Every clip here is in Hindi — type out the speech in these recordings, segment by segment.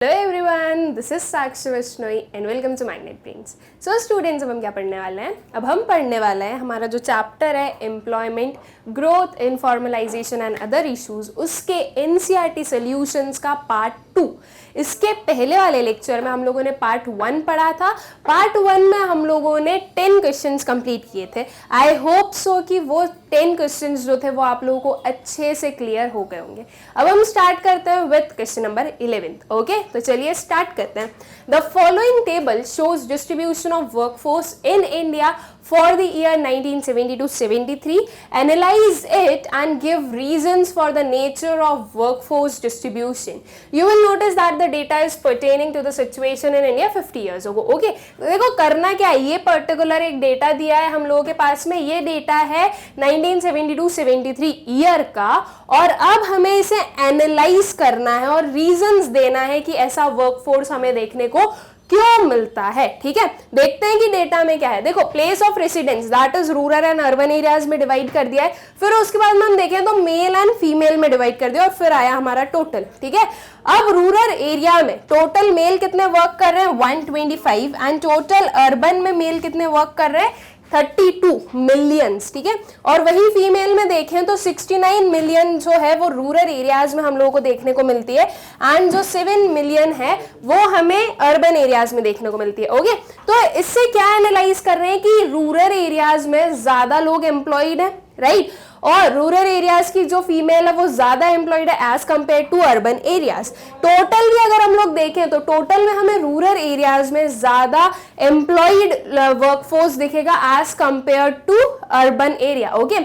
Hello everyone, this is Sakshi Vishnoi and welcome to mind brains. So students, अब हम क्या पढ़ने वाले हैं? अब हम पढ़ने वाले हैं हमारा जो चैप्टर है employment, growth, informalisation and other issues, उसके एनसीईआरटी सॉल्यूशंस का पार्ट 2। इसके पहले वाले लेक्चर में हम लोगों ने पार्ट 1 पढ़ा था। पार्ट 1 में हम लोगों ने 10 क्वेश्चंस कंप्लीट किए थे। आई होप सो कि वो 10 क्वेश्चंस जो थे वो आप लोगों को अच्छे से क्लियर हो गए होंगे। अब हम स्टार्ट करते हैं विथ क्वेश्चन नंबर 11। ओके, तो चलिए स्टार्ट करते हैं। The following table shows distribution of workforce in India for the year 1970-73. Analyze it and give reasons for the nature of workforce distribution. You will notice that the data is pertaining to the situation in India 50 years ago. Okay, देखो करना क्या है, ये पर्टिकुलर एक डेटा दिया है हम लोगों के पास में। ये डेटा है 1972-73 ईयर का, और अब हमें इसे एनालाइज करना है और रीजंस देना है कि ऐसा वर्कफोर्स हमें देखने को क्यों मिलता है। ठीक है, देखते हैं कि डेटा में क्या है। देखो, place of residence that is rural and urban areas में डिवाइड कर दिया है। फिर उसके बाद में हम देखें तो मेल एंड फीमेल में डिवाइड कर दिया, और फिर आया हमारा टोटल। ठीक है, अब रूरल एरिया में टोटल मेल कितने वर्क कर रहे हैं? 125, एंड टोटल अर्बन में मेल कितने वर्क कर रहे हैं? 32 मिलियंस। ठीक है, और वही फीमेल में देखें तो 69 मिलियन जो है वो रूरल एरियाज में हम लोगों को देखने को मिलती है, एंड जो 7 मिलियन है वो हमें अर्बन एरियाज में देखने को मिलती है। ओके, तो इससे क्या एनालाइज कर रहे हैं कि रूरल एरियाज में ज्यादा लोग एम्प्लॉयड है, राइट, और रूरल एरियाज की जो फीमेल है वो ज्यादा एम्प्लॉयड है as compare to urban areas. Total भी अगर हम लोग देखें तो टोटल में हमें रूरल एरियाज में ज्यादा एम्प्लॉयड वर्कफोर्स दिखेगा as compare to urban area. Okay,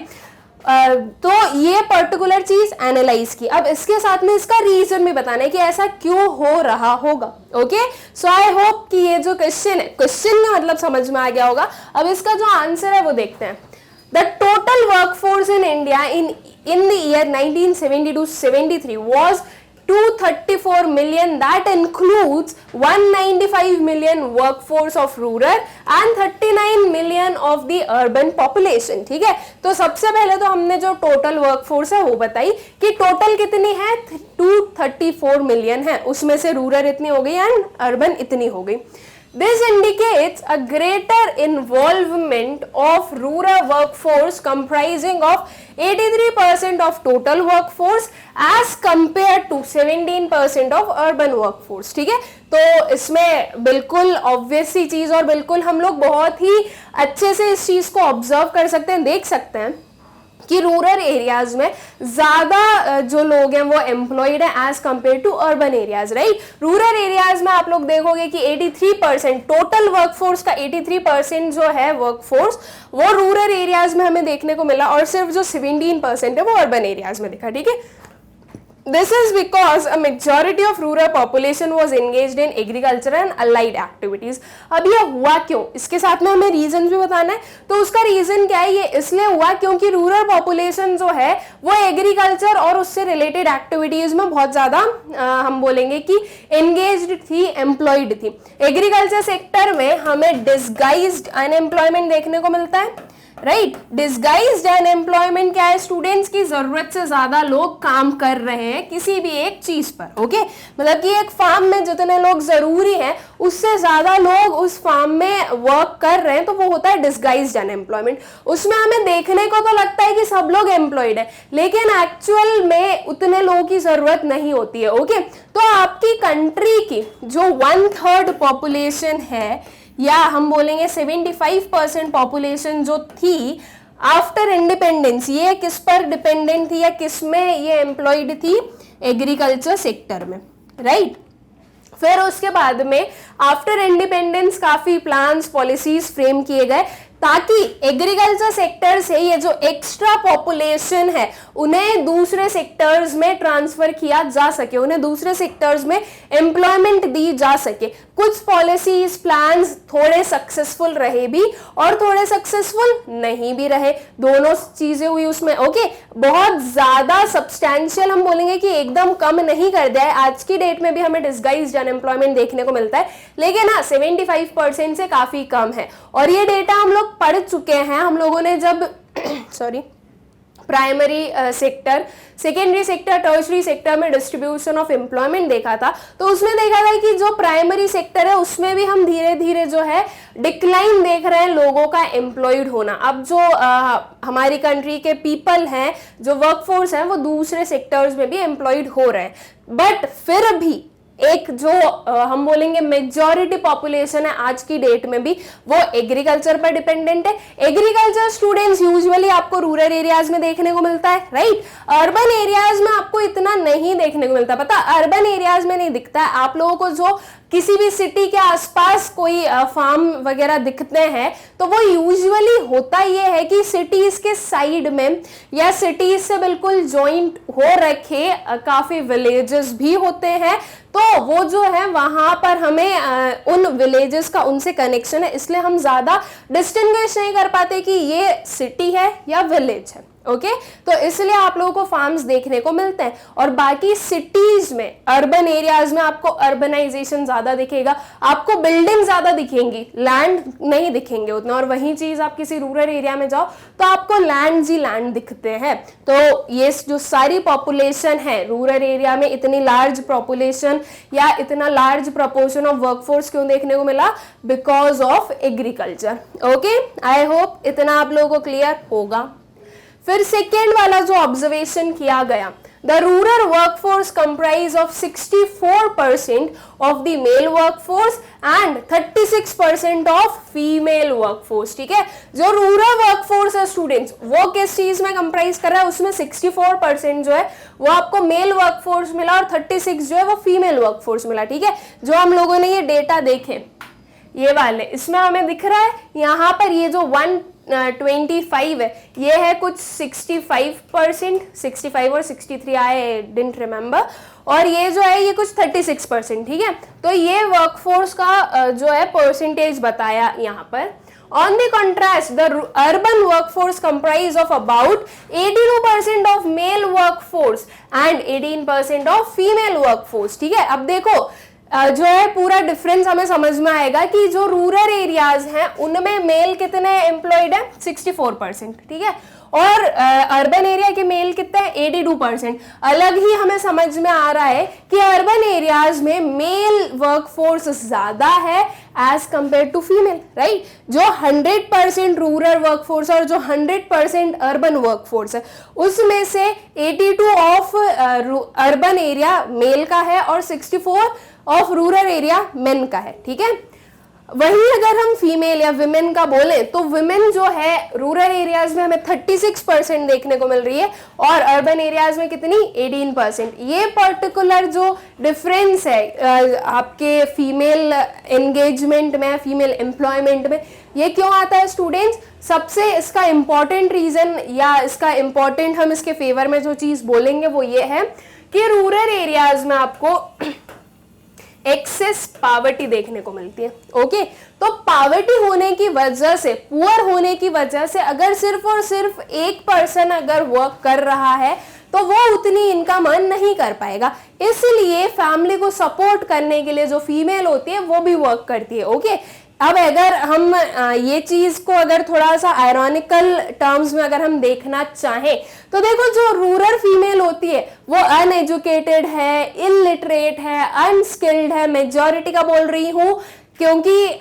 तो ये पर्टिकुलर चीज एनालाइज की। अब इसके साथ में इसका रीजन भी बताना है कि ऐसा क्यों हो रहा होगा। ओके, सो आई होप कि ये जो क्वेश्चन है, क्वेश्चन में मतलब समझ में आ गया होगा। अब इसका जो आंसर है वो देखते हैं। The total workforce in India in the year 1972-73 was 234 million. That includes 195 million workforce of rural and 39 million of the urban population. ठीक है, तो सबसे पहले तो हमने जो टोटल वर्कफोर्स है वो बताई कि टोटल कितनी है? 234 मिलियन है, उसमें से रूरल इतनी हो गई एंड अर्बन इतनी हो गई। This indicates a greater involvement of rural workforce comprising of 83% of total workforce as compared to 17% of urban workforce. ठीक है, तो इसमें बिल्कुल ऑब्वियस सी चीज, और बिल्कुल हम लोग बहुत ही अच्छे से इस चीज को ऑब्जर्व कर सकते हैं, देख सकते हैं कि रूरल एरियाज में ज्यादा जो लोग हैं वो एम्प्लॉयड है as compare to urban areas, right. Rural areas में आप लोग देखोगे कि 83% टोटल वर्कफोर्स का 83% जो है वर्कफोर्स वो रूरल एरियाज में हमें देखने को मिला, और सिर्फ जो 17% है वो अर्बन एरियाज में दिखा। ठीक है, This is because a majority of rural population was engaged in agriculture and allied activities. अब ये हुआ क्यों? इसके साथ में हमें रीजन भी बताना है। तो उसका रीजन क्या है? ये इसलिए हुआ क्योंकि रूरल पॉपुलेशन जो है वो एग्रीकल्चर और उससे रिलेटेड एक्टिविटीज में बहुत ज्यादा हम बोलेंगे कि एंगेज्ड थी, एम्प्लॉयड थी। एग्रीकल्चर सेक्टर में हमें डिसगाइज्ड अनएम्प्लॉयमेंट देखने को मिलता है, राइट। डिसगाइज्ड अनएम्प्लॉयमेंट क्या है? स्टूडेंट्स की जरूरत से ज्यादा लोग काम कर रहे हैं किसी भी एक चीज पर। ओके, मतलब कि एक फार्म में जितने लोग जरूरी हैं उससे ज्यादा लोग उस फार्म में वर्क कर रहे हैं, तो वो होता है डिसगाइज्ड अनएम्प्लॉयमेंट। उसमें हमें देखने को तो लगता है कि सब लोग एम्प्लॉयड है, लेकिन एक्चुअल में उतने लोगों की जरूरत नहीं होती है। ओके, तो आपकी कंट्री की जो 1/3 पॉपुलेशन है, या हम बोलेंगे 75% पॉपुलेशन जो थी आफ्टर इंडिपेंडेंस, ये किस पर डिपेंडेंट थी या किस में ये एम्प्लॉयड थी? एग्रीकल्चर सेक्टर में, राइट। फिर उसके बाद में आफ्टर इंडिपेंडेंस काफी प्लान्स, पॉलिसीज फ्रेम किए गए ताकि एग्रीकल्चर सेक्टर से ये जो एक्स्ट्रा पॉपुलेशन है उन्हें दूसरे सेक्टर्स में ट्रांसफर किया जा सके, उन्हें दूसरे सेक्टर्स में एम्प्लॉयमेंट दी जा सके। कुछ पॉलिसीज, प्लान्स थोड़े सक्सेसफुल रहे भी और थोड़े सक्सेसफुल नहीं भी रहे, दोनों चीजें हुई उसमें। ओके, बहुत ज्यादा सब्सटैंशियल हम बोलेंगे कि एकदम कम नहीं कर दिया है। आज की डेट में भी हमें डिसगाइज्ड अनएम्प्लॉयमेंट देखने को मिलता है, लेकिन हाँ 75% से काफी कम है। और ये डेटा हम लोग पढ़ चुके हैं, हम लोगों ने जब primary sector, secondary sector, tertiary sector में डिस्ट्रीब्यूशन ऑफ एम्प्लॉयमेंट देखा था, तो उसमें देखा था कि जो प्राइमरी सेक्टर है उसमें भी हम धीरे धीरे जो है डिक्लाइन देख रहे हैं लोगों का एम्प्लॉयड होना। अब जो हमारी कंट्री के पीपल हैं, जो वर्कफोर्स है, वो दूसरे सेक्टर्स में भी एम्प्लॉयड हो रहे हैं, बट फिर भी एक जो हम बोलेंगे मेजॉरिटी पॉपुलेशन है आज की डेट में भी, वो एग्रीकल्चर पर डिपेंडेंट है। एग्रीकल्चर स्टूडेंट्स यूजुअली आपको रूरल एरियाज में देखने को मिलता है, राइट। अर्बन एरियाज में आपको इतना नहीं देखने को मिलता, पता, अर्बन एरियाज में नहीं दिखता है आप लोगों को। जो किसी भी सिटी के आसपास कोई फार्म वगैरह दिखते हैं तो वो यूजुअली होता ये है कि सिटीज के साइड में या सिटीज से बिल्कुल जॉइंट हो रखे काफी विलेजेस भी होते हैं, तो वो जो है वहां पर हमें उन विलेजेस का उनसे कनेक्शन है, इसलिए हम ज्यादा डिस्टिंग्विश नहीं कर पाते कि ये सिटी है या विलेज है। ओके, तो इसलिए आप लोगों को फार्म्स देखने को मिलते हैं। और बाकी सिटीज में, अर्बन एरियाज में आपको अर्बनाइजेशन ज्यादा दिखेगा, आपको बिल्डिंग ज्यादा दिखेंगी, लैंड नहीं दिखेंगे उतना। और वही चीज आप किसी रूरल एरिया में जाओ तो आपको लैंड ही लैंड दिखते हैं। तो ये जो सारी पॉपुलेशन है रूरल एरिया में, इतनी लार्ज पॉपुलेशन या इतना लार्ज प्रोपोर्शन ऑफ वर्कफोर्स क्यों देखने को मिला? Because of agriculture. Okay, I hope इतना आप लोगों को क्लियर होगा। फिर सेकेंड वाला जो ऑब्जर्वेशन किया गया, the rural workforce comprise of 64% of the male workforce and 36% of female workforce. ठीक है, जो रूरल वर्कफोर्स है स्टूडेंट्स, वो किस चीज में कंप्राइज कर रहा है? उसमें 64% जो है वो आपको मेल वर्कफोर्स मिला और 36 जो है वो फीमेल वर्कफोर्स मिला। ठीक है, जो हम लोगों ने ये डेटा देखे, ये वाले, इसमें हमें दिख रहा है यहाँ पर ये जो 125 है, ये है कुछ 65%, 65 और 63, आई डिडंट रिमेम्बर, और ये जो है ये कुछ 36%। ठीक है, तो ये वर्कफोर्स का जो है परसेंटेज बताया यहाँ पर। On the contrast, the urban workforce comprise of about 82% of male workforce and 18% of female workforce। ठीक है, अब देखो जो है पूरा डिफरेंस हमें समझ में आएगा कि जो रूरल एरियाज हैं उनमें मेल कितने एम्प्लॉयड है? 64%। ठीक है, और अर्बन एरिया के मेल कितने हैं? 82%। अलग ही हमें समझ में आ रहा है कि अर्बन एरियाज में मेल वर्कफोर्स ज्यादा है as compare to female, right. जो 100% रूरल वर्कफोर्स और जो 100% अर्बन वर्कफोर्स है, उसमें से 82 ऑफ अर्बन एरिया मेल का है और 64 ऑफ रूरल एरिया मेन का है। ठीक है, वहीं अगर हम फीमेल या विमेन का बोले तो विमेन जो है रूरल एरियाज में हमें 36% देखने को मिल रही है और अर्बन एरियाज में कितनी? 18%। ये पर्टिकुलर जो डिफरेंस है आपके फीमेल एंगेजमेंट में, फीमेल एम्प्लॉयमेंट में, ये क्यों आता है स्टूडेंट्स? सबसे इसका इंपॉर्टेंट रीजन या इसका इंपॉर्टेंट हम इसके फेवर में जो चीज बोलेंगे वो ये है कि रूरल एरियाज में आपको एक्सेस पावर्टी देखने को मिलती है। ओके, तो पावर्टी होने की वजह से, पुअर होने की वजह से अगर सिर्फ और सिर्फ एक पर्सन अगर वर्क कर रहा है तो वो उतनी इनकम अर्न नहीं कर पाएगा, इसलिए फैमिली को सपोर्ट करने के लिए जो फीमेल होती है वो भी वर्क करती है। ओके, अब अगर हम ये चीज को अगर थोड़ा सा आयरॉनिकल टर्म्स में अगर हम देखना चाहें तो देखो, जो रूरल फीमेल होती है वो अनएजुकेटेड है, इलिटरेट है, अनस्किल्ड है, मेजॉरिटी का बोल रही हूँ क्योंकि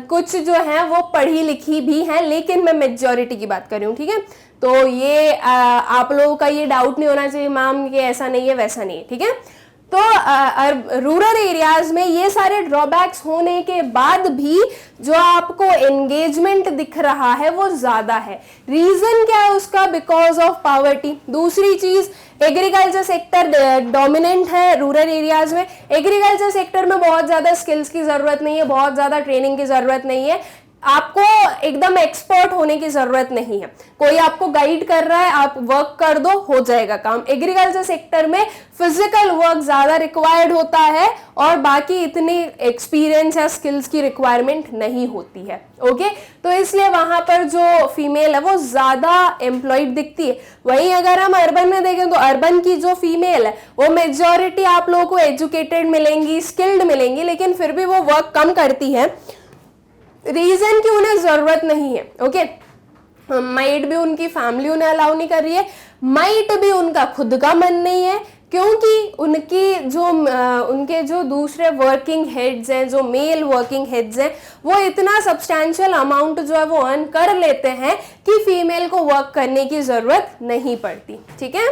कुछ जो है वो पढ़ी लिखी भी हैं, लेकिन मैं मेजॉरिटी की बात कर रही हूँ। ठीक है, तो ये आप लोगों का ये डाउट नहीं होना चाहिए मैम कि ऐसा नहीं है वैसा नहीं है। ठीक है, तो रूरल एरियाज में ये सारे ड्रॉबैक्स होने के बाद भी जो आपको एंगेजमेंट दिख रहा है वो ज्यादा है। रीजन क्या है उसका? Because of poverty. दूसरी चीज, एग्रीकल्चर सेक्टर डोमिनेंट है रूरल एरियाज में। एग्रीकल्चर सेक्टर में बहुत ज्यादा स्किल्स की जरूरत नहीं है, बहुत ज्यादा ट्रेनिंग की जरूरत नहीं है, आपको एकदम एक्सपर्ट होने की जरूरत नहीं है, कोई आपको गाइड कर रहा है, आप वर्क कर दो, हो जाएगा काम। एग्रीकल्चर सेक्टर में फिजिकल वर्क ज्यादा रिक्वायर्ड होता है और बाकी इतनी एक्सपीरियंस या स्किल्स की रिक्वायरमेंट नहीं होती है। ओके, तो इसलिए वहां पर जो फीमेल है वो ज्यादा एम्प्लॉयड दिखती है। वहीं अगर हम अर्बन में देखें तो अर्बन की जो फीमेल है वो मेजॉरिटी आप लोगों को एजुकेटेड मिलेंगी, स्किल्ड मिलेंगी, लेकिन फिर भी वो वर्क कम करती है। रीजन की उन्हें जरूरत नहीं है। ओके, माइट भी उनकी फैमिली उन्हें अलाउ नहीं कर रही है, माइट भी उनका खुद का मन नहीं है, क्योंकि उनके जो दूसरे वर्किंग हेड्स हैं, जो मेल वर्किंग हेड्स हैं, वो इतना सब्सटैंशियल अमाउंट जो है वो अर्न कर लेते हैं कि फीमेल को वर्क करने की जरूरत नहीं पड़ती। ठीक है,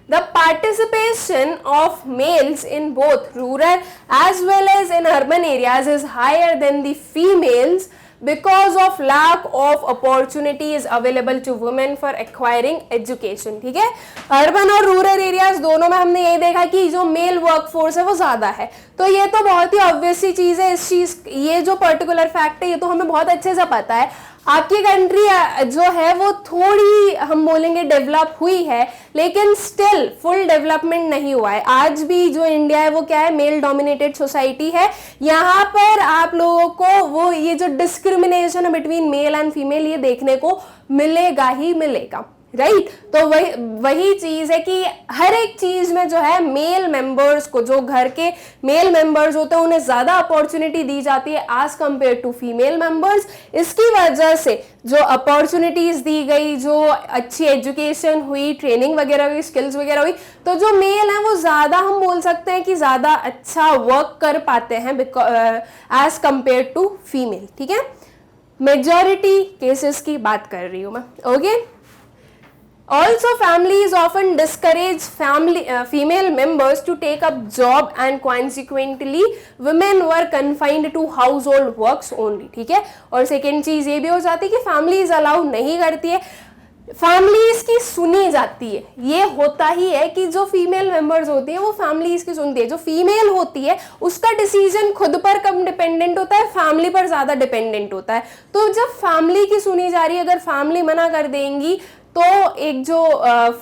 The participation of males in both rural as well as in urban areas is higher than the females because of lack of opportunities available to women for acquiring education। ठीक है, अर्बन और रूरल एरियाज दोनों में हमने ये देखा कि जो मेल वर्कफोर्स है वो ज्यादा है, तो ये तो बहुत ही ऑब्वियस सी चीज है। इस चीज, ये जो पर्टिकुलर फैक्ट है ये तो हमें बहुत अच्छे से पता है। आपकी कंट्री जो है वो थोड़ी हम बोलेंगे डेवलप हुई है, लेकिन स्टिल फुल डेवलपमेंट नहीं हुआ है। आज भी जो इंडिया है वो क्या है, मेल डोमिनेटेड सोसाइटी है। यहाँ पर आप लोगों को वो ये जो डिस्क्रिमिनेशन है बिटवीन मेल एंड फीमेल ये देखने को मिलेगा ही मिलेगा, राइट। तो वही चीज है कि हर एक चीज में जो है मेल मेंबर्स को, जो घर के मेल मेंबर्स होते हैं उन्हें ज्यादा अपॉर्चुनिटी दी जाती है as compare to female members. इसकी वजह से जो अपॉर्चुनिटीज दी गई, जो अच्छी एजुकेशन हुई, ट्रेनिंग वगैरह हुई, स्किल्स वगैरह हुई, तो जो मेल है वो ज्यादा हम बोल सकते हैं कि ज्यादा अच्छा वर्क कर पाते हैं एज कंपेयर टू फीमेल। ठीक है, मेजॉरिटी केसेस की बात कर रही हूं मैं। Okay, Also, families often discourage female members to take up job and consequently women were confined to household works only। ठीक है, और सेकेंड चीज ये भी हो जाती है कि फैमिलीज अलाउ नहीं करती है, फैमिलीज की सुनी जाती है। ये होता ही है कि जो फीमेल मेंबर्स होती है वो फैमिलीज की सुनती है। जो फीमेल होती है उसका डिसीजन खुद पर कम डिपेंडेंट होता है, फैमिली पर ज्यादा डिपेंडेंट होता है। तो जब फैमिली की सुनी जा रही है, अगर फैमिली मना कर देंगी तो एक जो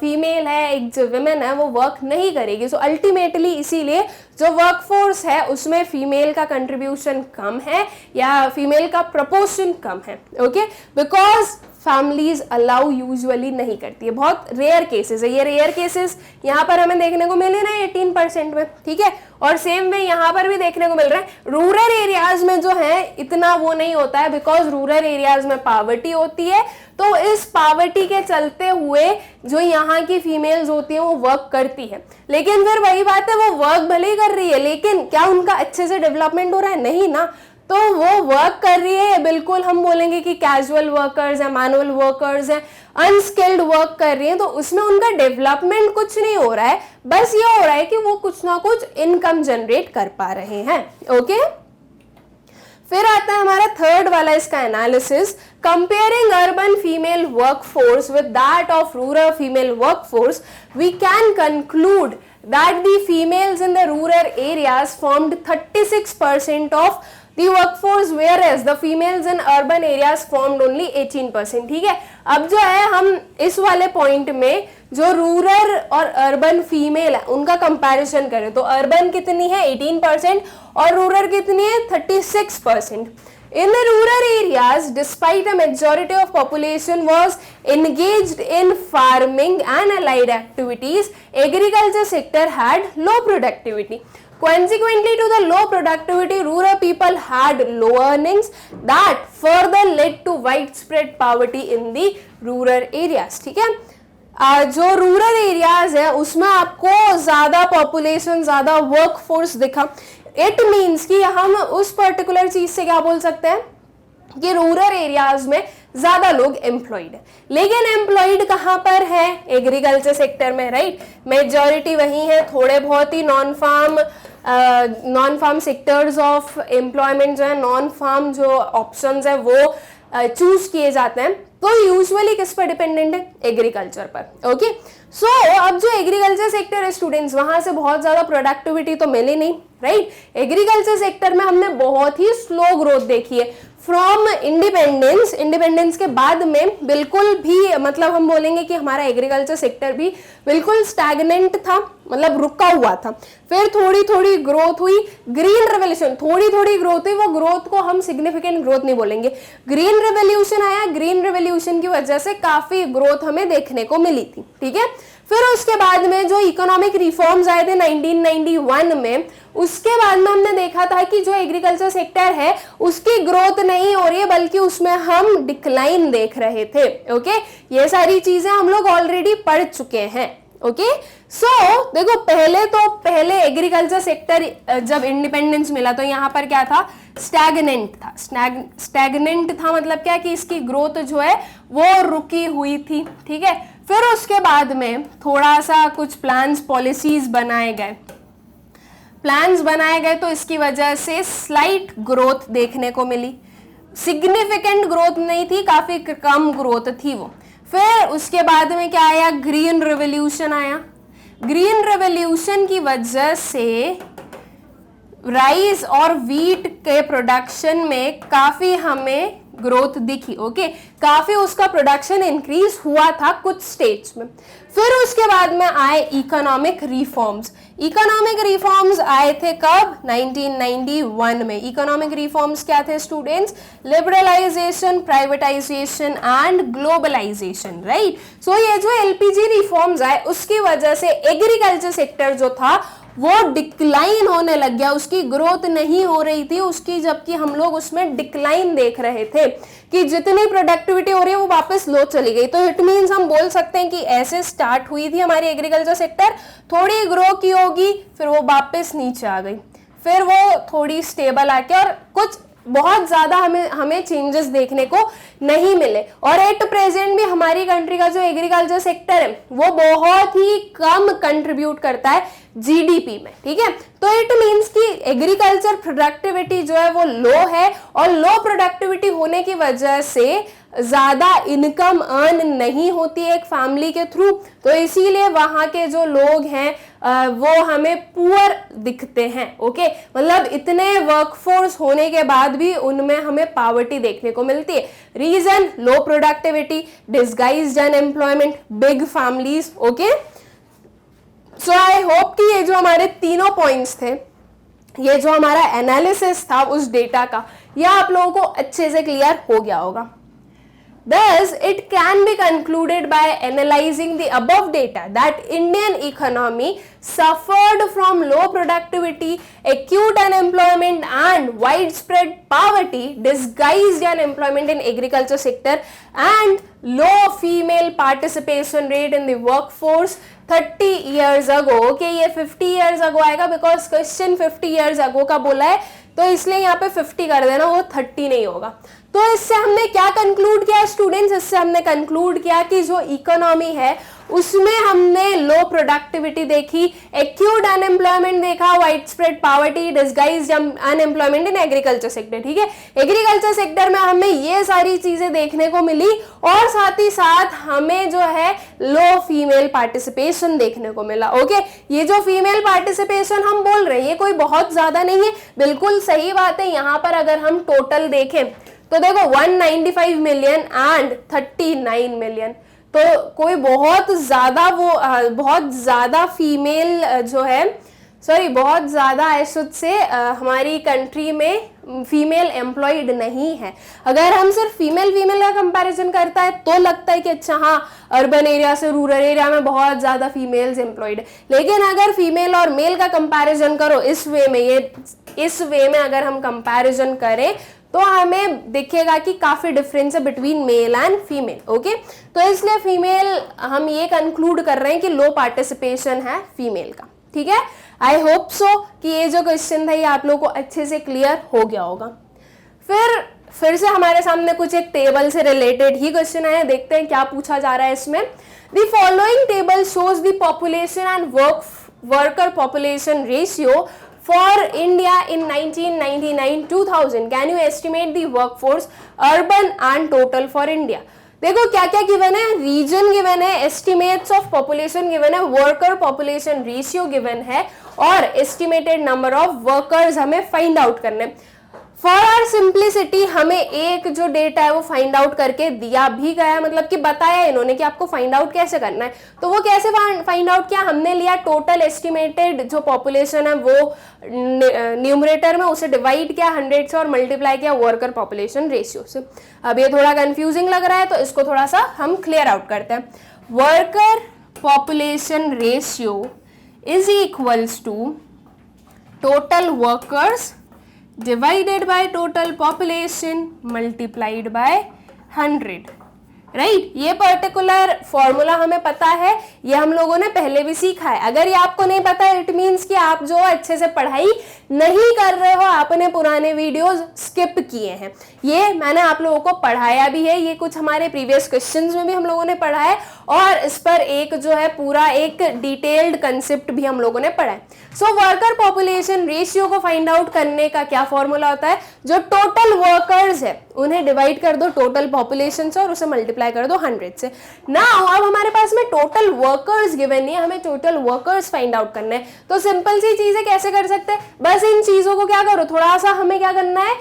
फीमेल है, एक जो विमेन है वो वर्क नहीं करेगी। सो अल्टीमेटली इसीलिए जो वर्कफोर्स है उसमें फीमेल का कंट्रीब्यूशन कम है या फीमेल का प्रपोर्शन कम है। Okay, because families allow usually नहीं करती है, बहुत रेयर केसेस है। ये रेयर केसेस यहाँ पर हमें देखने को मिले ना 18% में। ठीक है, और सेम वे यहाँ पर भी देखने को मिल रहा है। रूरल एरियाज में जो है इतना वो नहीं होता है, बिकॉज रूरल एरियाज में पावर्टी होती है। तो इस पावर्टी के चलते हुए जो यहाँ की फीमेल्स होती हैं वो वर्क करती है, लेकिन फिर वही बात है, वो वर्क भले ही कर रही है लेकिन क्या उनका अच्छे से डेवलपमेंट हो रहा है? नहीं ना। तो वो वर्क कर रही है, बिल्कुल हम बोलेंगे कि कैजुअल वर्कर्स हैं, मैनुअल वर्कर्स हैं, अनस्किल्ड वर्क कर रही हैं, तो उसमें उनका डेवलपमेंट कुछ नहीं हो रहा है। बस ये हो रहा है कि वो कुछ ना कुछ इनकम जनरेट कर पा रहे हैं। ओके, फिर आता है हमारा थर्ड वाला इसका analysis, comparing urban female workforce with that of rural female workforce, we can conclude that the females in the rural areas formed 36% of the workforce whereas the females in urban areas formed only 18%। ठीक है, अब जो है हम इस वाले पॉइंट में जो रूरल और अर्बन फीमेल है उनका कंपैरिजन करें तो अर्बन कितनी है 18% और रूरल कितनी है 36%। In the rural areas, despite a majority of population was engaged in farming and allied activities, agriculture sector had low productivity. Consequently to the low productivity, rural people had low earnings that further led to widespread poverty in the rural areas। ठीक है, जो रूरल एरियाज है उसमें आपको ज्यादा पॉपुलेशन, ज्यादा वर्कफोर्स दिखा। इट मीन्स कि हम उस पर्टिकुलर चीज से क्या बोल सकते हैं कि रूरल एरियाज में ज्यादा लोग एम्प्लॉयड है, लेकिन एम्प्लॉयड कहाँ पर है? एग्रीकल्चर सेक्टर में, राइट। मेजॉरिटी वही है, थोड़े बहुत ही non farm sectors of employment जो है, नॉन फार्म जो ऑप्शंस है वो चूज किए जाते हैं। तो यूजुअली किस पर डिपेंडेंट है? एग्रीकल्चर पर। ओके, सो अब जो एग्रीकल्चर सेक्टर है स्टूडेंट्स, वहां से बहुत ज्यादा प्रोडक्टिविटी तो मिली नहीं, राइट। एग्रीकल्चर सेक्टर में हमने बहुत ही स्लो ग्रोथ देखी है फ्रॉम इंडिपेंडेंस के बाद में। बिल्कुल भी मतलब हम बोलेंगे कि हमारा एग्रीकल्चर सेक्टर भी बिल्कुल स्टैग्नेंट था, मतलब रुका हुआ था। फिर थोड़ी थोड़ी ग्रोथ हुई, ग्रीन रेवोल्यूशन, थोड़ी थोड़ी ग्रोथ हुई। वो ग्रोथ को हम सिग्निफिकेंट ग्रोथ नहीं बोलेंगे, ग्रीन रेवोल्यूशन आया, ग्रीन रेवोल्यूशन की वजह से काफी ग्रोथ हमें देखने को मिली थी। ठीक है, फिर उसके बाद में जो इकोनॉमिक रिफॉर्म्स आए थे 1991 में, उसके बाद में हमने देखा था कि जो एग्रीकल्चर सेक्टर है उसकी ग्रोथ नहीं हो रही है, बल्कि उसमें हम डिक्लाइन देख रहे थे। ओके, ये सारी चीजें हम लोग ऑलरेडी पढ़ चुके हैं। ओके, सो देखो पहले एग्रीकल्चर सेक्टर जब इंडिपेंडेंस मिला तो यहाँ पर क्या था, स्टैग्नेंट था। स्टैग्नेंट था मतलब क्या कि इसकी ग्रोथ जो है वो रुकी हुई थी। ठीक है, फिर उसके बाद में थोड़ा सा कुछ प्लान्स पॉलिसीज बनाए गए तो इसकी वजह से स्लाइट ग्रोथ देखने को मिली। सिग्निफिकेंट ग्रोथ नहीं थी, काफी कम ग्रोथ थी वो। फिर उसके बाद में क्या आया, ग्रीन रेवोल्यूशन आया। ग्रीन रेवोल्यूशन की वजह से राइस और वीट के प्रोडक्शन में काफी हमें ग्रोथ दिखी। ओके, काफी उसका प्रोडक्शन इंक्रीज हुआ था कुछ स्टेट्स में। फिर उसके बाद में आए इकोनॉमिक रिफॉर्म्स। इकोनॉमिक रिफॉर्म्स आए थे कब, 1991 में। इकोनॉमिक रिफॉर्म्स क्या थे students, liberalisation, privatisation and globalisation, right. So ये जो एलपीजी रिफॉर्म्स आए उसकी वजह से एग्रीकल्चर सेक्टर जो था वो डिक्लाइन होने लग गया, उसकी ग्रोथ नहीं हो रही थी उसकी, जबकि हम लोग उसमें डिक्लाइन देख रहे थे कि जितनी प्रोडक्टिविटी हो रही है वो वापस लो चली गई। तो इट मींस हम बोल सकते हैं कि ऐसे स्टार्ट हुई थी हमारी एग्रीकल्चर सेक्टर, थोड़ी ग्रो की होगी, फिर वो वापस नीचे आ गई, फिर वो थोड़ी स्टेबल आके, और कुछ बहुत ज्यादा हमें चेंजेस देखने को नहीं मिले। और एट प्रेजेंट भी हमारी कंट्री का जो एग्रीकल्चर सेक्टर है वो बहुत ही कम कंट्रीब्यूट करता है जीडीपी में। ठीक है, तो इट मींस कि एग्रीकल्चर प्रोडक्टिविटी जो है वो लो है, और लो प्रोडक्टिविटी होने की वजह से ज्यादा इनकम अर्न नहीं होती है एक फैमिली के थ्रू, तो इसीलिए वहां के जो लोग हैं वो हमें पुअर दिखते हैं। ओके, मतलब इतने वर्कफोर्स होने के बाद भी उनमें हमें पॉवर्टी देखने को मिलती है। Reason, low productivity, disguised unemployment, big families. Okay, so I hope कि ये जो हमारे तीनों पॉइंट्स थे, ये जो हमारा एनालिसिस था उस डेटा का, यह आप लोगों को अच्छे से क्लियर हो गया होगा। Thus, it can be concluded by analyzing the above data that Indian economy suffered from low productivity, acute unemployment and widespread poverty, disguised unemployment in agriculture sector and low female participation rate in the workforce 30 years ago. Okay, ये 50 years ago आएगा because question 50 years ago का बोला है, तो इसलिए यहाँ पे 50 कर देना, वो 30 नहीं होगा। तो इससे हमने क्या कंक्लूड किया स्टूडेंट्स, इससे हमने कंक्लूड किया कि जो इकोनॉमी है उसमें हमने लो प्रोडक्टिविटी देखी, एक्यूट अनएम्प्लॉयमेंट देखा, wide spread poverty, disguised unemployment in agriculture sector. ठीक है, एग्रीकल्चर सेक्टर में हमें ये सारी चीजें देखने को मिली, और साथ ही साथ हमें जो है लो फीमेल पार्टिसिपेशन देखने को मिला। ओके, ये जो फीमेल पार्टिसिपेशन हम बोल रहे हैं ये कोई बहुत ज्यादा नहीं है, बिल्कुल सही बात है। यहाँ पर अगर हम टोटल देखें तो देखो 195 मिलियन एंड 39 मिलियन, तो कोई बहुत ज्यादा फीमेल जो है, सॉरी बहुत ज्यादा ऐसे से हमारी कंट्री में फीमेल एम्प्लॉयड नहीं है। अगर हम सिर्फ फीमेल का कंपैरिजन करता है तो लगता है कि अच्छा हाँ अर्बन एरिया से रूरल एरिया में बहुत ज्यादा फीमेल्स एम्प्लॉयड, लेकिन अगर फीमेल और मेल का कंपैरिजन करो इस वे में अगर हम कंपैरिजन करें तो हमें दिखेगा कि काफी डिफरेंस है between male and female. Okay, तो इसलिए फीमेल हम ये कंक्लूड कर रहे हैं कि लो पार्टिसिपेशन है फीमेल का। ठीक है, आई होप सो कि ये जो क्वेश्चन था ये आप लोगों को अच्छे से क्लियर हो गया होगा। फिर से हमारे सामने कुछ एक टेबल से रिलेटेड ही क्वेश्चन आया, देखते हैं क्या पूछा जा रहा है इसमें। The following table shows the population and worker population ratio for India in 1999-2000. Can you estimate the workforce urban and total for India? देखो क्या क्या गिवन है, रीजन गिवन है, एस्टिमेट्स ऑफ पॉपुलेशन गिवन है, वर्कर पॉपुलेशन रेशियो गिवन है, और एस्टिमेटेड नंबर ऑफ वर्कर्स हमें फाइंड आउट करने। फॉर आवर सिंप्लिसिटी हमें एक जो डेटा है वो फाइंड आउट करके दिया भी गया है, मतलब कि बताया इन्होंने कि आपको फाइंड आउट कैसे करना है। तो वो कैसे फाइंड आउट किया, हमने लिया टोटल एस्टिमेटेड जो पॉपुलेशन है वो न्यूमरेटर में उसे डिवाइड किया 100 से और मल्टीप्लाई किया वर्कर पॉपुलेशन रेशियो से। अब ये थोड़ा कंफ्यूजिंग लग रहा है तो इसको थोड़ा सा हम क्लियर आउट करते हैं। Worker population ratio is equals to total workers divided by total population multiplied by 100, right. ये पर्टिकुलर फॉर्मूला हमें पता है, ये हम लोगों ने पहले भी सीखा है। अगर ये आपको नहीं पता है, इट मीन्स कि आप जो अच्छे से पढ़ाई नहीं कर रहे हो, आपने पुराने वीडियोस स्किप किए हैं। ये मैंने आप लोगों को पढ़ाया भी है, ये कुछ हमारे प्रीवियस क्वेश्चंस में भी हम लोगों ने पढ़ा है, और इस पर एक जो है पूरा एक डिटेल्ड कंसेप्ट भी हम लोगों ने पढ़ा है। सो वर्कर पॉपुलेशन रेशियो को फाइंड आउट करने का क्या फॉर्मूला होता है, जो टोटल वर्कर्स है उन्हें डिवाइड कर दो टोटल पॉपुलेशन से और उसे मल्टीप्लाई कर दो 100 से। ना अब हमारे पास में टोटल वर्कर्स गिवन नहीं है, हमें टोटल वर्कर्स फाइंड आउट करना है। तो सिंपल सी चीजें कैसे कर सकते हैं, बस इन चीजों को क्या करो, थोड़ा सा हमें क्या करना है,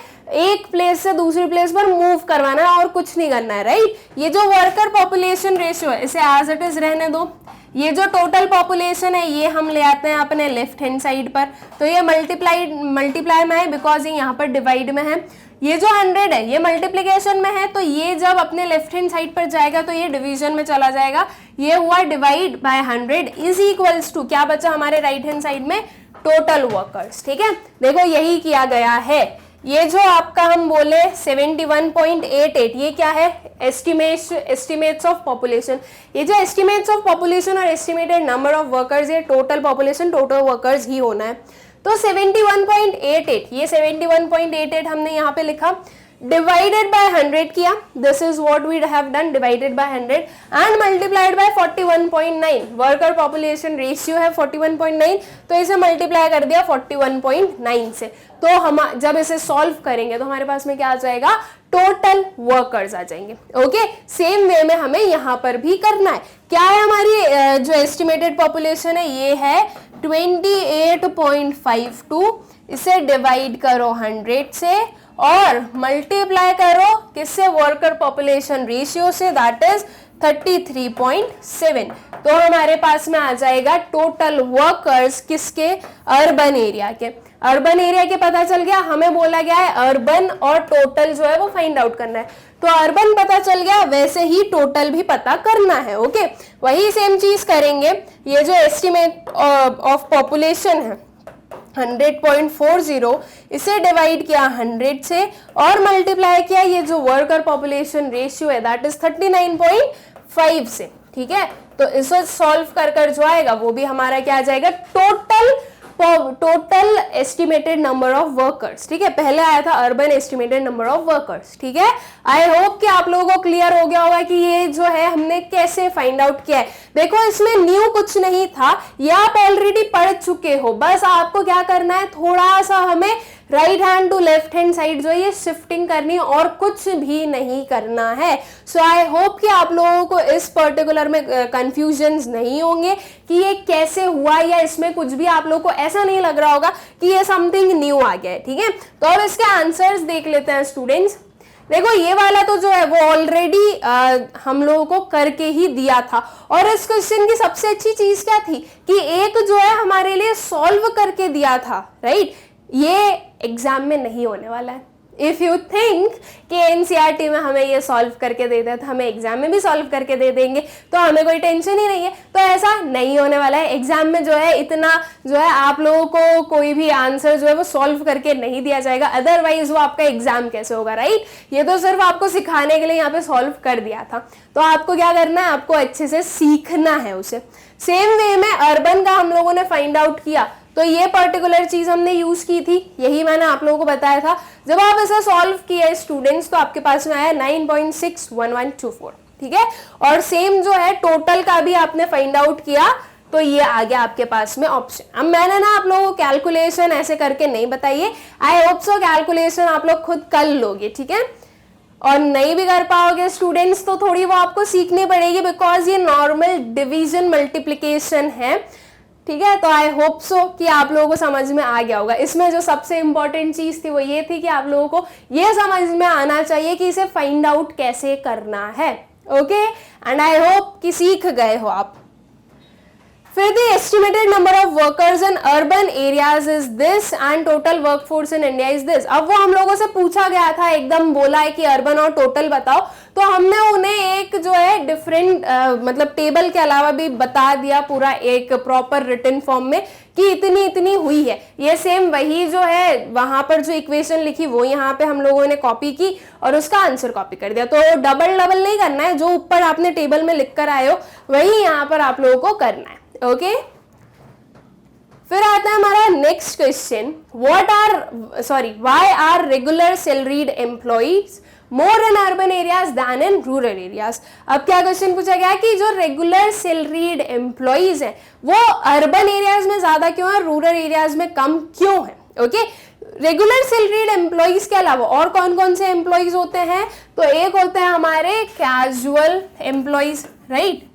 एक प्लेस से दूसरी प्लेस पर मूव करवाना है और कुछ नहीं करना है, राइट। ये जो वर्कर पॉपुलेशन रेशियो है इसे एज इट इज रहने दो। ये जो टोटल पॉपुलेशन है ये हम ले आते हैं अपने लेफ्ट हैंड साइड पर, तो ये मल्टीप्लाई में है बिकॉज ये यहाँ पर डिवाइड में है। ये जो 100 है ये मल्टीप्लिकेशन में है, तो ये जब अपने लेफ्ट हैंड साइड पर जाएगा तो ये डिवीजन में चला जाएगा। ये हुआ divide by 100 is equals to क्या बचा हमारे राइट हैंड साइड में, टोटल वर्कर्स। ठीक है, देखो यही किया गया है। ये जो आपका हम बोले 71.88, ये क्या है, एस्टिमेट्स ऑफ पॉपुलेशन। ये जो एस्टिमेट्स ऑफ पॉपुलेशन और एस्टिमेटेड नंबर ऑफ वर्कर्स, ये टोटल पॉपुलेशन टोटल वर्कर्स ही होना है। तो 71.88, ये 71.88 हमने यहाँ पे लिखा, डिवाइडेड बाय 100 किया, this is what we have done, divided by 100 and multiplied by 41.9। Worker population ratio है 41.9, तो इसे मल्टीप्लाई कर दिया 41.9 से। तो हम जब इसे सॉल्व करेंगे तो हमारे पास में क्या आ जाएगा, टोटल वर्कर्स आ जाएंगे। ओके, सेम वे में हमें यहाँ पर भी करना है। क्या है हमारी जो एस्टिमेटेड पॉपुलेशन है, ये है 28.52, इसे डिवाइड करो 100 से और मल्टीप्लाई करो किससे, वर्कर पॉपुलेशन रेशियो से, दैट इज 33.7। तो हमारे पास में आ जाएगा टोटल वर्कर्स किसके, अर्बन एरिया के। अर्बन एरिया के पता चल गया, हमें बोला गया है अर्बन और टोटल जो है वो फाइंड आउट करना है। तो अर्बन पता चल गया, वैसे ही टोटल भी पता करना है। ओके, वही सेम चीज करेंगे। ये जो एस्टिमेट ऑफ पॉपुलेशन है 100.40, इसे डिवाइड किया 100 से और मल्टीप्लाई किया ये जो वर्कर पॉपुलेशन रेशियो है दैट इज 39.5 से। ठीक है, तो इसे सॉल्व कर जो आएगा वो भी हमारा क्या आ जाएगा, total estimated number of workers. ठीक है, पहले आया था urban estimated number of workers. ठीक है, आई होप कि आप लोगों को क्लियर हो गया होगा कि ये जो है हमने कैसे फाइंड आउट किया है। देखो इसमें न्यू कुछ नहीं था, ये आप ऑलरेडी पढ़ चुके हो, बस आपको क्या करना है, थोड़ा सा हमें right hand to left hand side जो है ये शिफ्टिंग करनी है और कुछ भी नहीं करना है। सो आई होप कि आप लोगों को इस पर्टिकुलर में कंफ्यूजन्स नहीं होंगे कि ये कैसे हुआ, या इसमें कुछ भी आप लोगों को ऐसा नहीं लग रहा होगा कि ये समथिंग न्यू आ गया है। ठीक है, तो अब इसके आंसर्स देख लेते हैं स्टूडेंट्स। देखो ये वाला तो जो है वो ऑलरेडी हम लोगों को करके ही दिया था, और इस क्वेश्चन की सबसे अच्छी चीज क्या थी कि एक जो है हमारे लिए सॉल्व करके दिया था, राइट। ये एग्जाम में नहीं होने वाला है। इफ यू थिंक कि एनसीईआरटी में हमें ये सॉल्व करके दे दें तो हमें एग्जाम में भी सॉल्व करके दे देंगे तो हमें कोई टेंशन ही नहीं है, तो ऐसा नहीं होने वाला है। एग्जाम में जो है इतना जो है आप लोगों को कोई भी आंसर जो है वो सॉल्व करके नहीं दिया जाएगा, अदरवाइज वो आपका एग्जाम कैसे होगा, राइट। ये तो सिर्फ आपको सिखाने के लिए यहाँ पे सॉल्व कर दिया था, तो आपको क्या करना है, आपको अच्छे से सीखना है उसे। सेम वे में अर्बन का हम लोगों ने फाइंड आउट किया, तो ये पर्टिकुलर चीज हमने यूज की थी, यही मैंने आप लोगों को बताया था। जब आप इसे सॉल्व किए स्टूडेंट्स तो आपके पास में आया 9.61124। ठीक है, और सेम जो है टोटल का भी आपने फाइंड आउट किया तो ये आ गया आपके पास में ऑप्शन। अब मैंने ना आप लोगों को कैलकुलेशन ऐसे करके नहीं बताइए, आई होप सो कैलकुलेशन आप लोग खुद कर लोगे। ठीक है, और नहीं भी कर पाओगे स्टूडेंट्स तो थोड़ी वो आपको सीखनी पड़ेगी, बिकॉज ये नॉर्मल डिवीजन मल्टीप्लिकेशन है। ठीक है, तो आई होप सो कि आप लोगों को समझ में आ गया होगा। इसमें जो सबसे इंपॉर्टेंट चीज थी वो ये थी कि आप लोगों को ये समझ में आना चाहिए कि इसे फाइंड आउट कैसे करना है। ओके, एंड आई होप कि सीख गए हो आप। फिर the estimated number of workers in urban areas is this and total workforce in India is this. अब वो हम लोगों से पूछा गया था, एकदम बोला है कि अर्बन और टोटल बताओ, तो हमने उन्हें एक जो है डिफरेंट मतलब टेबल के अलावा भी बता दिया पूरा एक प्रॉपर रिटन फॉर्म में कि इतनी इतनी हुई है। ये सेम वही जो है वहां पर जो इक्वेशन लिखी वो यहाँ पे हम लोगों ने कॉपी की और उसका आंसर कॉपी कर दिया। तो डबल डबल नहीं करना है, जो ऊपर आपने टेबल में लिख कर आए हो वही यहाँ पर आप लोगों को करना है। ओके, फिर आता है हमारा next question, why are regular salaried employees more in urban areas than in rural areas. अब क्या क्वेश्चन पूछा गया कि जो रेगुलर सैलरीड एम्प्लॉइज हैं वो अर्बन एरियाज में ज्यादा क्यों है, रूरल एरियाज में कम क्यों है। ओके, रेगुलर सैलरीड एम्प्लॉइज के अलावा और कौन कौन से एम्प्लॉइज होते हैं, तो एक होते हैं हमारे casual employees, right,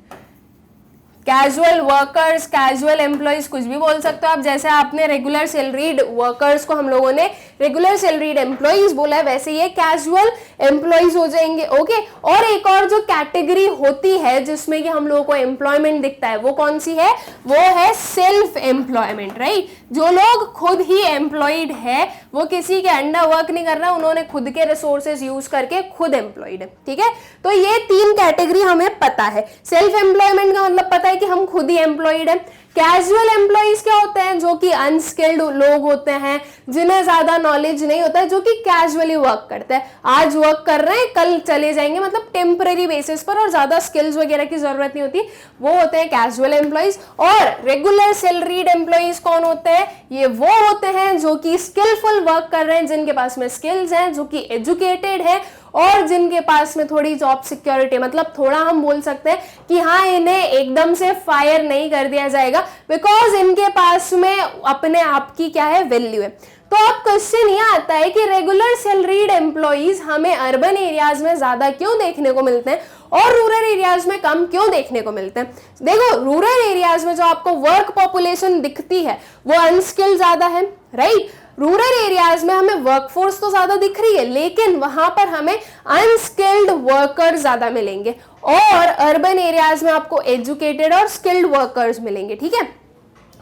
casual workers, casual employees, कुछ भी बोल सकते हो आप। जैसे आपने रेगुलर सैलरीड वर्कर्स को हम लोगों ने रेगुलर सैलरीड एम्प्लॉइज बोला है, वैसे ये कैजुअल एम्प्लॉइज हो जाएंगे। ओके, और एक और जो कैटेगरी होती है जिसमें कि हम लोगों को एम्प्लॉयमेंट दिखता है वो कौन सी है, वो है सेल्फ एम्प्लॉयमेंट, राइट। जो लोग खुद ही एम्प्लॉयड है, वो किसी के अंडर वर्क नहीं कर रहा, उन्होंने खुद के रिसोर्सेज यूज करके खुद एम्प्लॉयड है। ठीक है, तो ये तीन कैटेगरी हमें पता है। सेल्फ एम्प्लॉयमेंट का मतलब पता है कि हम खुद ही एम्प्लॉयड है। कैजुअल एम्प्लॉइज क्या होते हैं, जो कि अनस्किल्ड लोग होते हैं, जिन्हें ज्यादा नॉलेज नहीं होता है, जो कि कैजुअली वर्क करते हैं, आज वर्क कर रहे हैं कल चले जाएंगे, मतलब टेम्पररी बेसिस पर और ज्यादा स्किल्स वगैरह की जरूरत नहीं होती, वो होते हैं कैजुअल एम्प्लॉइज। और रेगुलर सैलरीड एम्प्लॉइज कौन होते हैं, ये वो होते हैं जो कि स्किलफुल वर्क कर रहे हैं, जिनके पास में स्किल्स हैं, जो कि एजुकेटेड है और जिनके पास में थोड़ी जॉब सिक्योरिटी, मतलब थोड़ा हम बोल सकते हैं कि हाँ इन्हें एकदम से फायर नहीं कर दिया जाएगा, बिकॉज इनके पास में अपने आप की क्या है, वैल्यू है। तो अब क्वेश्चन ये आता है कि रेगुलर सैलरीड एम्प्लॉइज हमें अर्बन एरियाज में ज्यादा क्यों देखने को मिलते हैं और रूरल एरियाज में कम क्यों देखने को मिलते हैं। देखो, रूरल एरियाज में जो आपको वर्क पॉपुलेशन दिखती है वो अनस्किल्ड ज्यादा है, राइट। रूरल एरियाज में हमें वर्कफोर्स तो ज्यादा दिख रही है, लेकिन वहां पर हमें अनस्किल्ड वर्कर्स ज्यादा मिलेंगे, और अर्बन एरियाज में आपको एजुकेटेड और स्किल्ड वर्कर्स मिलेंगे। ठीक है,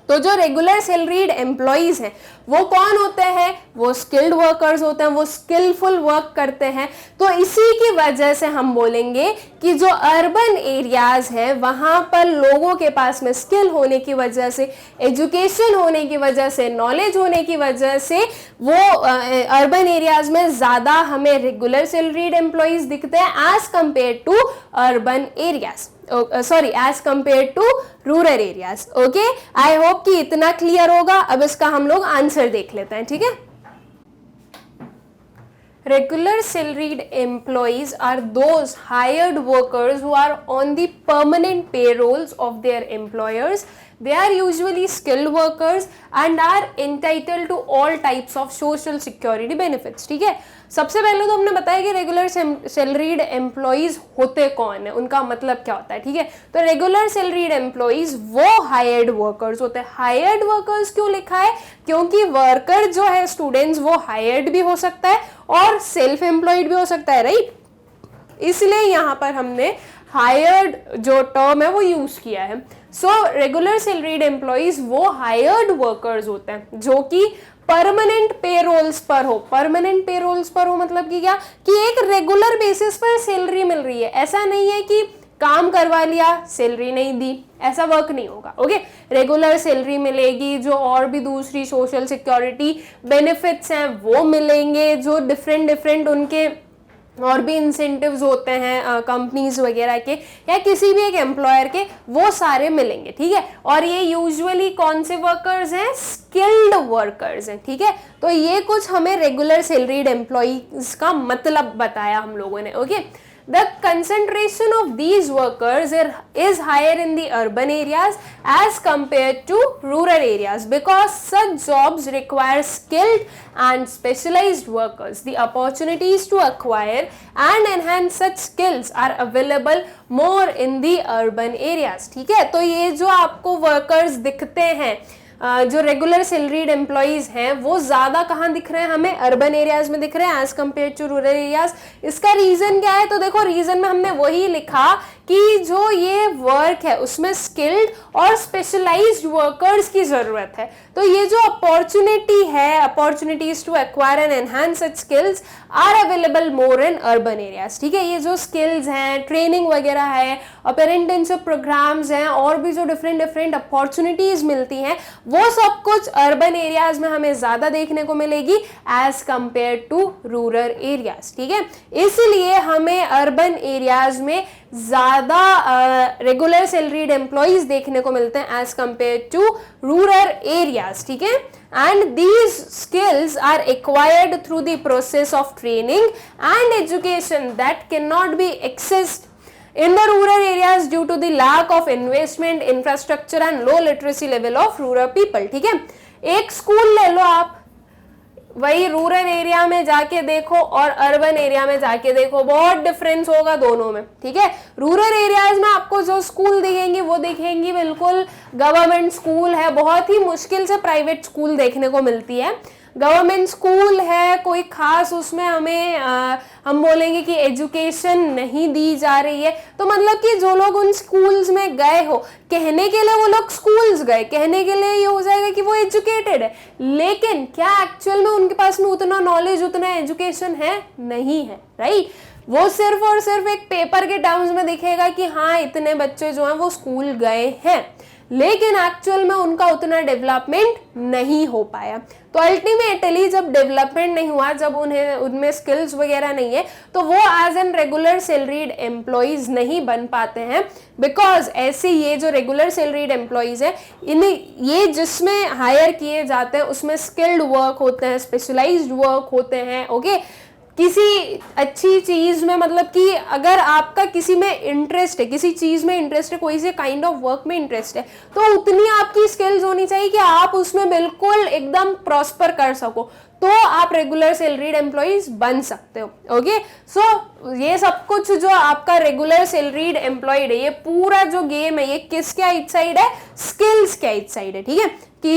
तो जो रेगुलर सैलरीड एम्प्लॉइज हैं वो कौन होते हैं, वो स्किल्ड वर्कर्स होते हैं, वो स्किलफुल वर्क करते हैं। तो इसी की वजह से हम बोलेंगे कि जो अर्बन एरियाज है वहां पर लोगों के पास में स्किल होने की वजह से, एजुकेशन होने की वजह से, नॉलेज होने की वजह से वो अर्बन एरियाज में ज्यादा हमें रेगुलर सैलरीड एम्प्लॉइज दिखते हैं as compare to urban areas, as compare to rural areas. Okay, I hope कि इतना क्लियर होगा। अब इसका हम लोग आंसर देख लेते हैं। ठीक है, regular salaried employees are those hired workers who are on the permanent payrolls of their employers. They are usually skilled workers and are entitled to all types of social security benefits. ठीक है, सबसे पहले तो हमने बताया कि रेगुलर सैलरीड एम्प्लॉइज होते कौन है, उनका मतलब क्या होता है। ठीक है, तो रेगुलर सैलरीड एम्प्लॉइज वो हायर्ड वर्कर्स होते हैं। हायर्ड वर्कर्स क्यों लिखा है, क्योंकि वर्कर जो है स्टूडेंट्स वो हायर्ड भी हो सकता है और सेल्फ एम्प्लॉयड भी हो सकता है, राइट। इसलिए यहाँ पर हमने हायर्ड जो टर्म है वो यूज किया है। सो रेगुलर सैलरीड एम्प्लॉइज वो हायर्ड वर्कर्स होते हैं जो कि परमानेंट पेरोल्स पर हो। परमानेंट पेरोल्स पर हो मतलब कि क्या, कि एक रेगुलर बेसिस पर सैलरी मिल रही है। ऐसा नहीं है कि काम करवा लिया सैलरी नहीं दी, ऐसा वर्क नहीं होगा। ओके, रेगुलर सैलरी मिलेगी, जो और भी दूसरी सोशल सिक्योरिटी बेनिफिट्स हैं वो मिलेंगे, जो डिफरेंट उनके और भी इंसेंटिव्स होते हैं कंपनीज वगैरह के या किसी भी एक एम्प्लॉयर के, वो सारे मिलेंगे। ठीक है, और ये यूजुअली कौन से वर्कर्स हैं, स्किल्ड वर्कर्स हैं। ठीक है, तो ये कुछ हमें रेगुलर सैलरीड एम्प्लॉइज का मतलब बताया हम लोगों ने। Okay, the concentration of these workers is higher in the urban areas as compared to rural areas because such jobs require skilled and specialized workers. The opportunities to acquire and enhance such skills are available more in the urban areas. ठीक है, तो ये जो आपको workers दिखते हैं, जो रेगुलर सैलरीड एम्प्लॉइज हैं वो ज्यादा कहाँ दिख रहे हैं, हमें अर्बन एरियाज में दिख रहे हैं as compare to rural areas. इसका रीजन क्या है, तो देखो रीजन में हमने वही लिखा कि जो ये वर्क है उसमें स्किल्ड और स्पेशलाइज्ड वर्कर्स की जरूरत है। तो ये जो अपॉर्चुनिटी है, opportunities to acquire and enhance such skills are available more in urban areas. ठीक है, ये जो स्किल्स हैं, ट्रेनिंग वगैरह है, अपेरेंटिसशिप प्रोग्राम्स हैं, और भी जो डिफरेंट अपॉर्चुनिटीज मिलती हैं, वो सब कुछ अर्बन एरियाज में हमें ज्यादा देखने को मिलेगी as compare to rural areas. ठीक है, इसलिए हमें अर्बन एरियाज में ज्यादा रेगुलर सैलरीड एम्प्लॉइज देखने को मिलते हैं as compare to rural areas. ठीक है, and these skills are acquired through the process of training and education that cannot be accessed in the rural areas due to the lack of investment, infrastructure and low literacy level of rural people। ठीक है, एक स्कूल ले लो आप, वही रूरल एरिया में जाके देखो और अर्बन एरिया में जाके देखो, बहुत डिफरेंस होगा दोनों में। ठीक है, रूरल एरियाज में आपको जो स्कूल दिखेंगे वो दिखेंगी बिल्कुल गवर्नमेंट स्कूल है, बहुत ही मुश्किल से प्राइवेट स्कूल देखने को मिलती है। गवर्नमेंट स्कूल है, कोई खास उसमें हमें हम बोलेंगे कि एजुकेशन नहीं दी जा रही है। तो मतलब कि जो लोग उन स्कूल्स में गए हो, कहने के लिए वो लोग स्कूल्स गए, कहने के लिए ये हो जाएगा कि वो एजुकेटेड है, लेकिन क्या एक्चुअल में उनके पास में उतना नॉलेज, उतना एजुकेशन है? नहीं है, राइट। वो सिर्फ और सिर्फ एक पेपर के टर्म्स में दिखेगा कि हाँ इतने बच्चे जो हैं वो स्कूल गए हैं, लेकिन एक्चुअल में उनका उतना डेवलपमेंट नहीं हो पाया। तो अल्टीमेटली जब डेवलपमेंट नहीं हुआ, जब उन्हें उनमें स्किल्स वगैरह नहीं है, तो वो as an regular salaried employees नहीं बन पाते हैं। बिकॉज ऐसे ये जो रेगुलर सैलरीड एम्प्लॉइज है, ये जिसमें हायर किए जाते हैं उसमें स्किल्ड वर्क होते हैं, स्पेशलाइज्ड वर्क होते हैं। ओके, किसी अच्छी चीज में, मतलब कि अगर आपका किसी में इंटरेस्ट है, किसी चीज में इंटरेस्ट है, कोई से काइंड ऑफ वर्क में इंटरेस्ट है, तो उतनी आपकी स्किल्स होनी चाहिए कि आप उसमें बिल्कुल एकदम प्रॉस्पर कर सको, तो आप रेगुलर सैलरीड एम्प्लॉइज बन सकते हो। ओके, सो ये सब कुछ जो आपका रेगुलर सैलरीड एम्प्लॉयड है, ये पूरा जो गेम है ये किसके आइट साइड है? स्किल्स के आइट साइड है। ठीक है, कि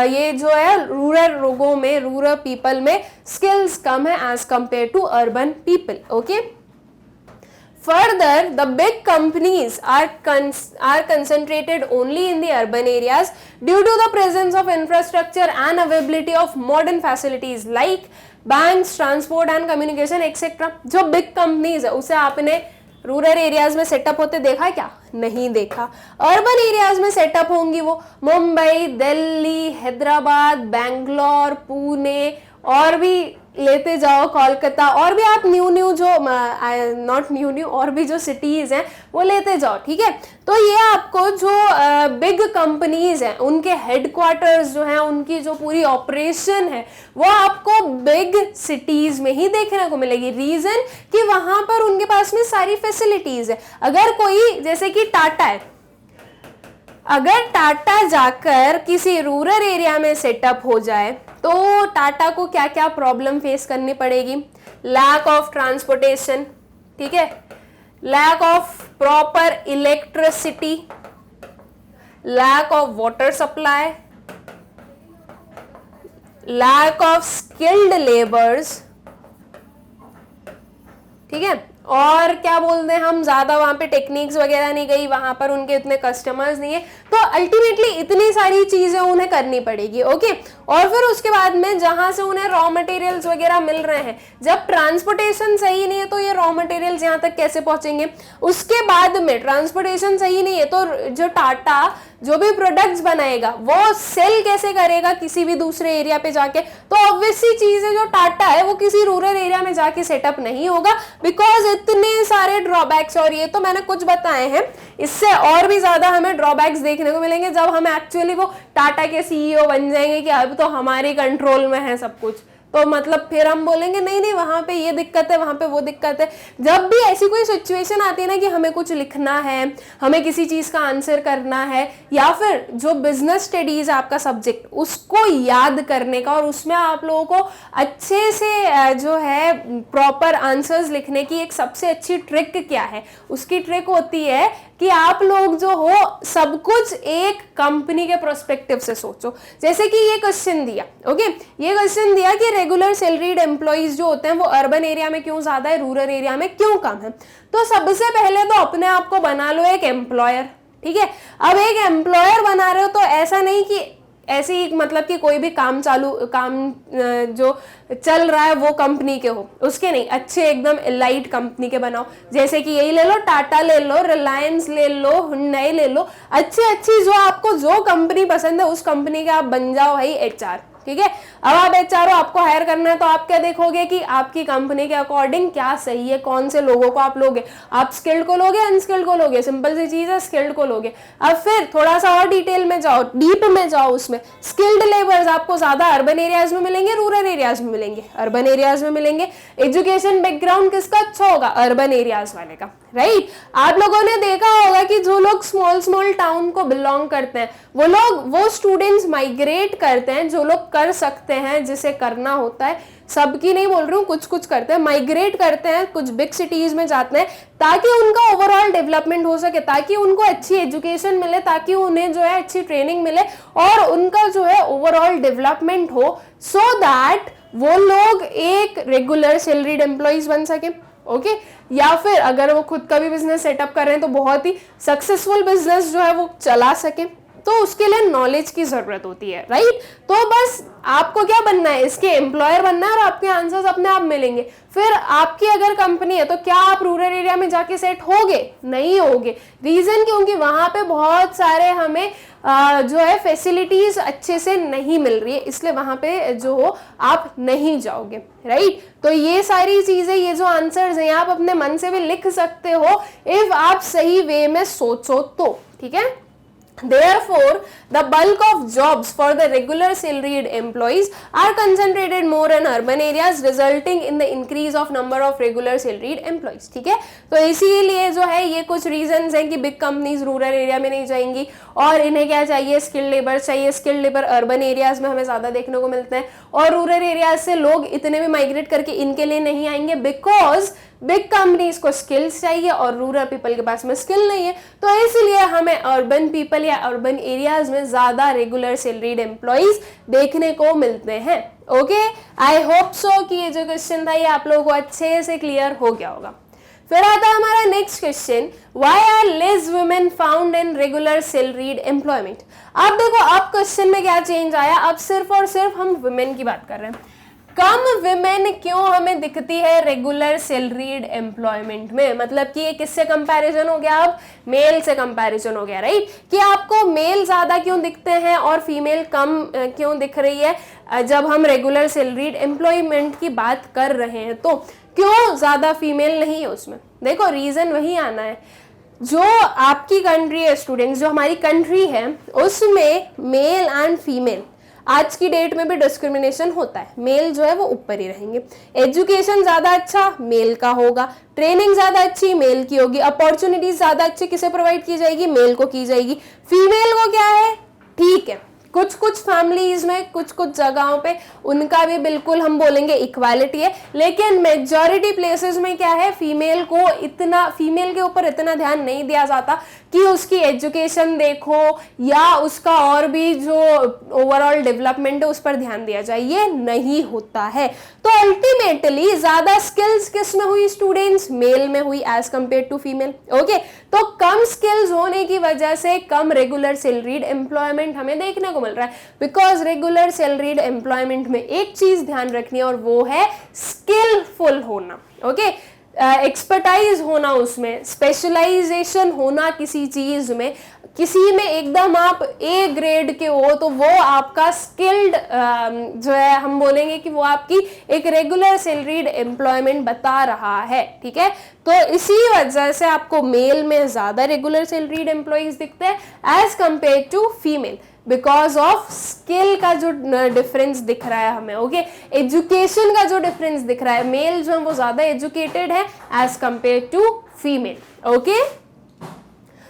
ये जो है रूरल लोगों में, रूरल पीपल में स्किल्स कम है as compare to urban people. Okay, further the big companies are concentrated only in the urban areas due to the presence of infrastructure and availability of modern facilities like banks, transport and communication etc। जो big companies है उसे आपने रूरल एरियाज में सेटअप होते देखा क्या? नहीं देखा। अर्बन एरियाज में सेटअप होंगी वो, मुंबई, दिल्ली, हैदराबाद, बेंगलोर, पुणे, और भी लेते जाओ, कोलकाता, और भी आप न्यू जो नॉट न्यू और भी जो सिटीज हैं वो लेते जाओ। ठीक है, तो ये आपको जो बिग कंपनीज हैं उनके हेडक्वार्टर्स जो हैं, उनकी जो पूरी ऑपरेशन है वो आपको बिग सिटीज में ही देखने को मिलेगी। रीजन कि वहां पर उनके पास में सारी फैसिलिटीज है। अगर कोई जैसे कि टाटा है, अगर टाटा जाकर किसी रूरल एरिया में सेटअप हो जाए तो टाटा को क्या क्या प्रॉब्लम फेस करनी पड़ेगी? लैक ऑफ ट्रांसपोर्टेशन, ठीक है, lack of proper electricity, lack of water supply, lack of skilled labours. ठीक है, और क्या बोलते हैं हम, ज्यादा वहां पे टेक्निक्स वगैरह नहीं गई, वहां पर उनके इतने कस्टमर्स नहीं है, तो अल्टीमेटली इतनी सारी चीजें उन्हें करनी पड़ेगी। ओके, और फिर उसके बाद में जहां से उन्हें रॉ मटेरियल्स वगैरह मिल रहे हैं, जब ट्रांसपोर्टेशन सही नहीं है तो ये रॉ मटेरियल्स यहाँ तक कैसे पहुंचेंगे? उसके बाद में ट्रांसपोर्टेशन सही नहीं है तो जो टाटा जो भी प्रोडक्ट्स बनाएगा वो सेल कैसे करेगा किसी भी दूसरे एरिया पे जाके? तो ऑब्वियसली चीज है, जो टाटा है वो किसी रूरल एरिया में जाके सेटअप नहीं होगा, बिकॉज इतने सारे ड्रॉबैक्स, और ये तो मैंने कुछ बताए हैं, इससे और भी ज्यादा हमें ड्रॉबैक्स देखने को मिलेंगे जब हम एक्चुअली वो टाटा के सीईओ बन जाएंगे कि अब तो हमारे कंट्रोल में है सब कुछ। तो मतलब फिर हम बोलेंगे नहीं नहीं वहां पे ये दिक्कत है, वहां पे वो दिक्कत है। जब भी ऐसी कोई सिचुएशन आती है ना कि हमें कुछ लिखना है, हमें किसी चीज का आंसर करना है, या फिर जो बिजनेस स्टडीज है आपका सब्जेक्ट उसको याद करने का, और उसमें आप लोगों को अच्छे से जो है प्रॉपर आंसर्स लिखने की एक सबसे अच्छी ट्रिक क्या है? उसकी ट्रिक होती है कि आप लोग जो हो सब कुछ एक कंपनी के प्रोस्पेक्टिव से सोचो। जैसे कि ये क्वेश्चन दिया, ओके, ये क्वेश्चन दिया कि रेगुलर सैलरीड एम्प्लॉइज जो होते हैं वो अर्बन एरिया में क्यों ज्यादा है, रूरल एरिया में क्यों कम है। तो सबसे पहले तो अपने आप को बना लो एक एम्प्लॉयर, ठीक है। अब एक एम्प्लॉयर बना रहे हो तो ऐसा नहीं कि ऐसे ही मतलब कि कोई भी काम जो चल रहा है वो कंपनी के हो, उसके नहीं, अच्छे एकदम एलाइट कंपनी के बनाओ। जैसे कि यही ले लो, टाटा ले लो, रिलायंस ले लो, हुंडई ले लो, अच्छी जो आपको जो कंपनी पसंद है उस कंपनी के आप बन जाओ भाई HR, ठीक है। अब आप HR आपको हायर करना है तो आप क्या देखोगे कि आपकी कंपनी के अकॉर्डिंग क्या सही है, कौन से लोगों को आप लोगे, आप स्किल्ड को लोगे, अनस्किल्ड को लोगे, सिंपल सी चीज है, स्किल्ड को लोगे। अब फिर थोड़ा सा और डिटेल में जाओ, डीप में जाओ, उसमें स्किल्ड लेबर्स आपको ज्यादा अर्बन एरियाज में मिलेंगे, रूरल एरियाज में मिलेंगे, अर्बन एरियाज में मिलेंगे। एजुकेशन बैकग्राउंड किसका अच्छा होगा, अर्बन एरियाज वाले का, राइट। आप लोगों ने देखा होगा कि जो लोग स्मॉल टाउन को बिलोंग करते हैं वो स्टूडेंट्स माइग्रेट करते हैं, जो लोग कर सकते हैं, जिसे करना होता है, सबकी नहीं बोल रही हूँ, कुछ करते हैं, माइग्रेट करते हैं, कुछ बिग सिटीज में जाते हैं ताकि उनका ओवरऑल डेवलपमेंट हो सके, ताकि उनको अच्छी एजुकेशन मिले, ताकि उन्हें जो है अच्छी ट्रेनिंग मिले और उनका जो है ओवरऑल डेवलपमेंट हो, सो दैट वो लोग एक रेगुलर सैलरीड एम्प्लॉइज बन सके, ओके। या फिर अगर वो खुद का भी बिजनेस सेटअप कर रहे हैं तो बहुत ही सक्सेसफुल बिजनेस जो है वो चला सके, तो उसके लिए नॉलेज की जरूरत होती है, राइट। तो बस आपको क्या बनना है, इसके एम्प्लॉयर बनना है और आपके आंसर्स अपने आप मिलेंगे। फिर आपकी अगर कंपनी है तो क्या आप रूरल एरिया में जाके सेट होगे, नहीं होगे। रीजन क्योंकि वहां पे बहुत सारे हमें जो है फैसिलिटीज अच्छे से नहीं मिल रही है, इसलिए वहां पे जो हो आप नहीं जाओगे, राइट। तो ये सारी चीजें, ये जो आंसर्स हैं आप अपने मन से भी लिख सकते हो इफ आप सही वे में सोचो तो, ठीक है। Therefore, the bulk of jobs for the regular salaried employees are concentrated more in urban areas, resulting in the increase of number of regular salaried employees. ठीक है, तो इसीलिए जो है ये कुछ रीजंस हैं कि बिग कंपनीज रूरल एरिया में नहीं जाएंगी और इन्हें क्या चाहिए, स्किल्ड लेबर चाहिए। स्किल्ड लेबर अर्बन एरियाज में हमें ज्यादा देखने को मिलते हैं और रूरल एरियाज से लोग इतने भी माइग्रेट करके इनके लिए नहीं आएंगे, बिकॉज बिग कंपनीज को स्किल्स चाहिए और रूरल पीपल के पास में स्किल नहीं है। तो इसलिए हमें अर्बन पीपल या अर्बन एरियाज में ज्यादा रेगुलर सैलरीड एम्प्लॉइज देखने को मिलते हैं, ओके। आई होप सो कि ये जो क्वेश्चन था ये आप लोगों को अच्छे से क्लियर हो गया होगा। फिर आता है हमारा next question, why are less women found in regular salaried employment. अब देखो, अब क्वेश्चन में क्या चेंज आया, अब सिर्फ और सिर्फ हम वुमेन की बात कर रहे हैं। कम विमेन क्यों हमें दिखती है रेगुलर सैलरीड एम्प्लॉयमेंट में, मतलब कि ये किससे कंपैरिजन हो गया, अब मेल से कंपैरिजन हो गया, राइट। कि आपको मेल ज्यादा क्यों दिखते हैं और फीमेल कम क्यों दिख रही है जब हम रेगुलर सैलरीड एम्प्लॉयमेंट की बात कर रहे हैं, तो क्यों ज्यादा फीमेल नहीं है उसमें। देखो रीजन वही आना है, जो आपकी कंट्री है स्टूडेंट्स, जो हमारी कंट्री है उसमें मेल एंड फीमेल आज की डेट में भी डिस्क्रिमिनेशन होता है। मेल जो है वो ऊपर ही रहेंगे, एजुकेशन ज्यादा अच्छा मेल का होगा, ट्रेनिंग ज्यादा अच्छी मेल की होगी, अपॉर्चुनिटीज ज्यादा अच्छी किसे प्रोवाइड की जाएगी, मेल को की जाएगी। फीमेल को क्या है, ठीक है, कुछ फैमिलीज में कुछ जगहों पे उनका भी बिल्कुल हम बोलेंगे इक्वालिटी है, लेकिन मेजॉरिटी प्लेसेस में क्या है, फीमेल के ऊपर इतना ध्यान नहीं दिया जाता कि उसकी एजुकेशन देखो या उसका और भी जो ओवरऑल डेवलपमेंट है उस पर ध्यान दिया जाए, ये नहीं होता है। तो अल्टीमेटली ज्यादा स्किल्स किस में हुई स्टूडेंट्स, मेल में हुई as compare to female, okay. तो कम स्किल्स होने की वजह से कम रेगुलर सैलरीड एम्प्लॉयमेंट हमें देखने को मिल रहा है, बिकॉज रेगुलर सैलरीड एम्प्लॉयमेंट में एक चीज ध्यान रखनी है और वो है स्किलफुल होना, ओके। एक्सपर्टाइज होना, उसमें स्पेशलाइजेशन होना किसी चीज में, किसी में एकदम आप ए ग्रेड के हो तो वो आपका स्किल्ड जो है हम बोलेंगे कि वो आपकी एक रेगुलर सैलरीड एम्प्लॉयमेंट बता रहा है, ठीक है। तो इसी वजह से आपको मेल में ज्यादा रेगुलर सैलरीड एम्प्लॉयज दिखते हैं as compare to female, because of skill का जो डिफरेंस दिख रहा है हमें, ओके। एजुकेशन का जो डिफरेंस दिख रहा है, मेल जो है वो ज्यादा एजुकेटेड है as compare to female, okay.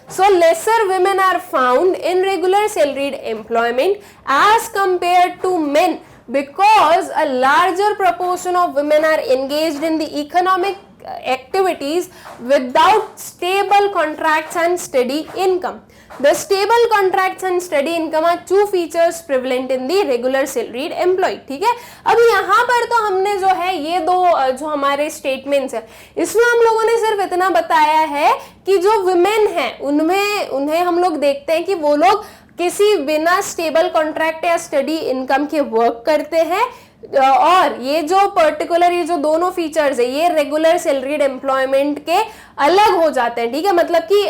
So lesser women are found in regular salaried employment as compared to men because a larger proportion of women are engaged in the economic activities without stable contracts and steady income. The stable contracts and steady income are two features prevalent in the regular salaried employee. ठीक है, अब यहाँ पर तो हमने जो है ये दो जो हमारे स्टेटमेंट्स है इसमें हम लोगों ने सिर्फ इतना बताया है कि जो वुमेन है उन्हें हम लोग देखते हैं कि वो लोग किसी बिना स्टेबल कॉन्ट्रैक्ट या स्टडी इनकम के वर्क करते हैं, और ये जो पर्टिकुलर ये जो दोनों फीचर्स है ये रेगुलर सैलरीड एम्प्लॉयमेंट के अलग हो जाते हैं. ठीक है, मतलब कि